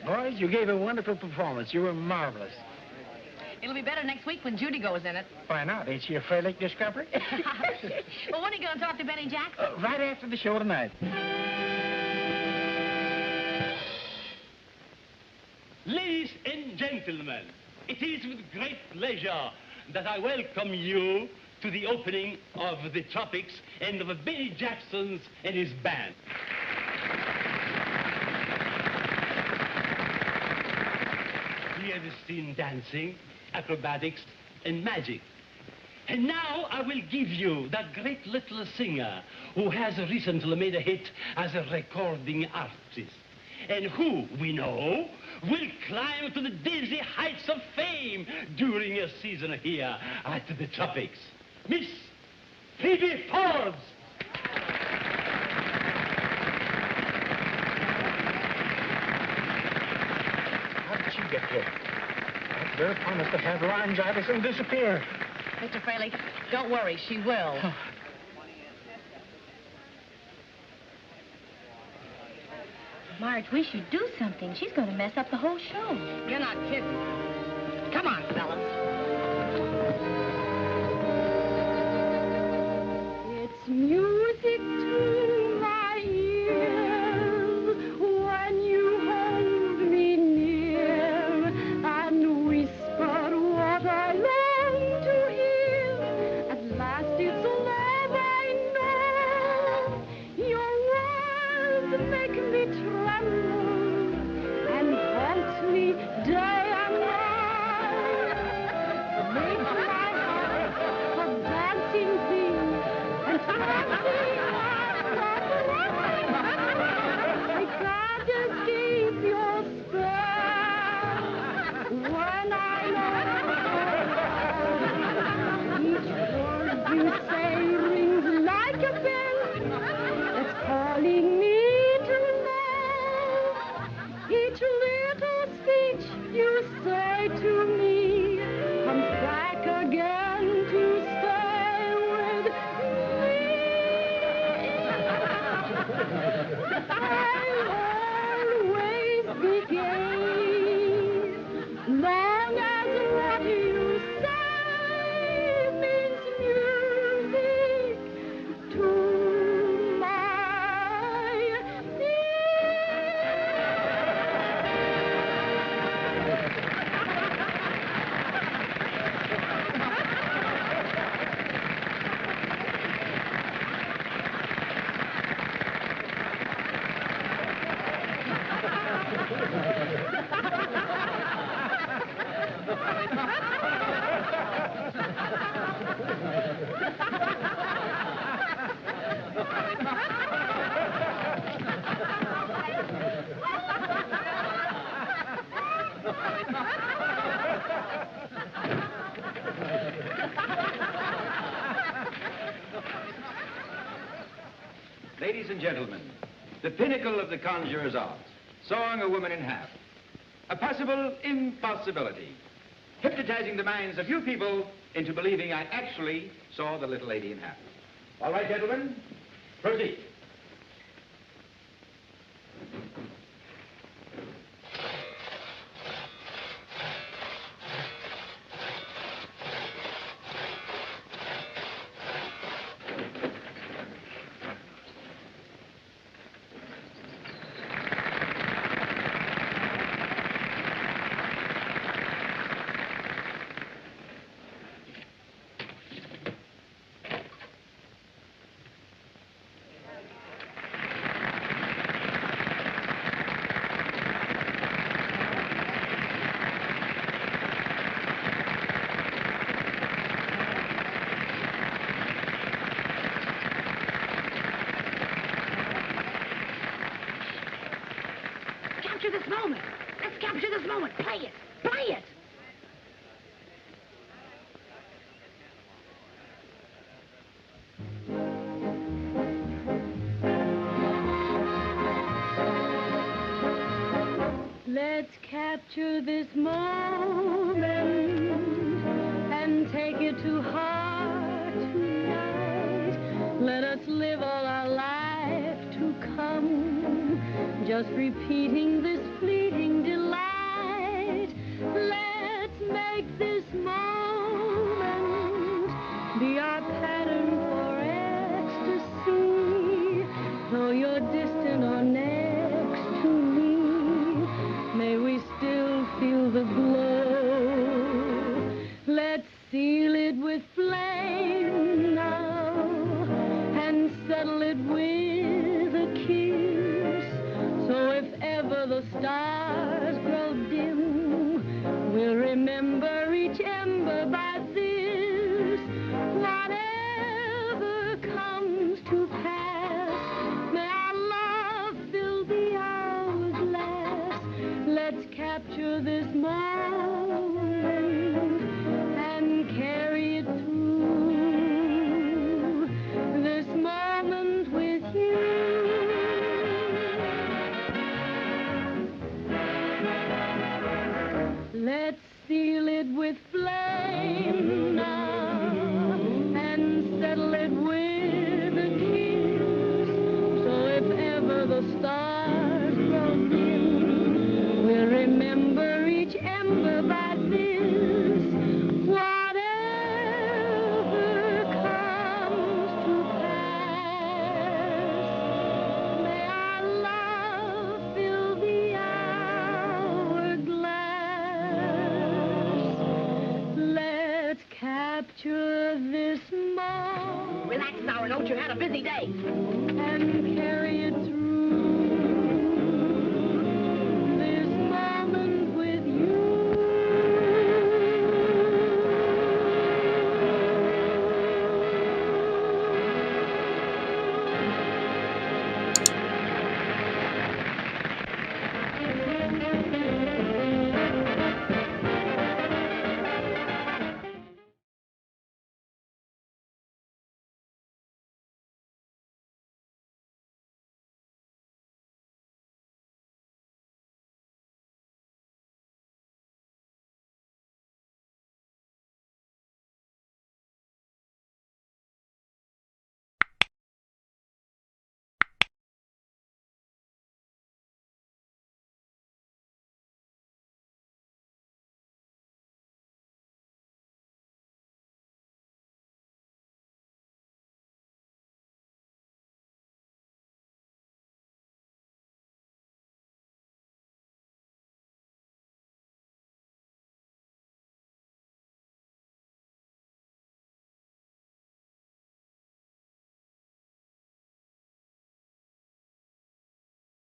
Boys, you gave a wonderful performance. You were marvelous. It'll be better next week when Judy goes in it. Why not? Ain't she a Freilich discovery? Well, when are you going to talk to Benny Jackson? Right after the show tonight. Ladies and gentlemen, it is with great pleasure that I welcome you to the opening of the Tropics and of Benny Jackson's and his band. We have seen dancing, acrobatics, and magic. And now I will give you that great little singer who has recently made a hit as a recording artist, and who, we know, will climb to the dizzy heights of fame during a season here at the Tropics. Miss Phoebe Forbes. How did she get here? That girl promised to have laryngitis and disappear. Mr. Freilich, don't worry, she will. Marge, we should do something. She's going to mess up the whole show. You're not kidding. Come on, fellas. It's music to my ears when you hold me near and whisper what I long to hear. At last it's love I know. Your words make me tremble and haunt me day and night. and gentlemen, the pinnacle of the conjurer's art, sawing a woman in half. A possible impossibility, hypnotizing the minds of you people into believing I actually saw the little lady in half. All right, gentlemen, proceed. Capture this moment. Let's capture this moment. Play it. Play it. Let's capture this moment and take it to heart tonight. Let us live all our life to come, just repeating this fleeting delight. Let's make this moment be our pattern for ecstasy. Though you're distant or next to me, may we still feel the glow. Let's seal it with flame now and settle it with a kiss. So if ever the stars grow dim, we'll remember each ember by this. Whatever comes to pass, may our love fill the hourglass. Let's capture this moment and carry it through. This moment with you. Let's seal it with flame now and settle it with a kiss. So if ever the stars grow dim, we'll remember each ember by this. Whatever comes to pass, may our love fill the hourglass. Let's capture this moment. Relax now, don't you? Had a busy day.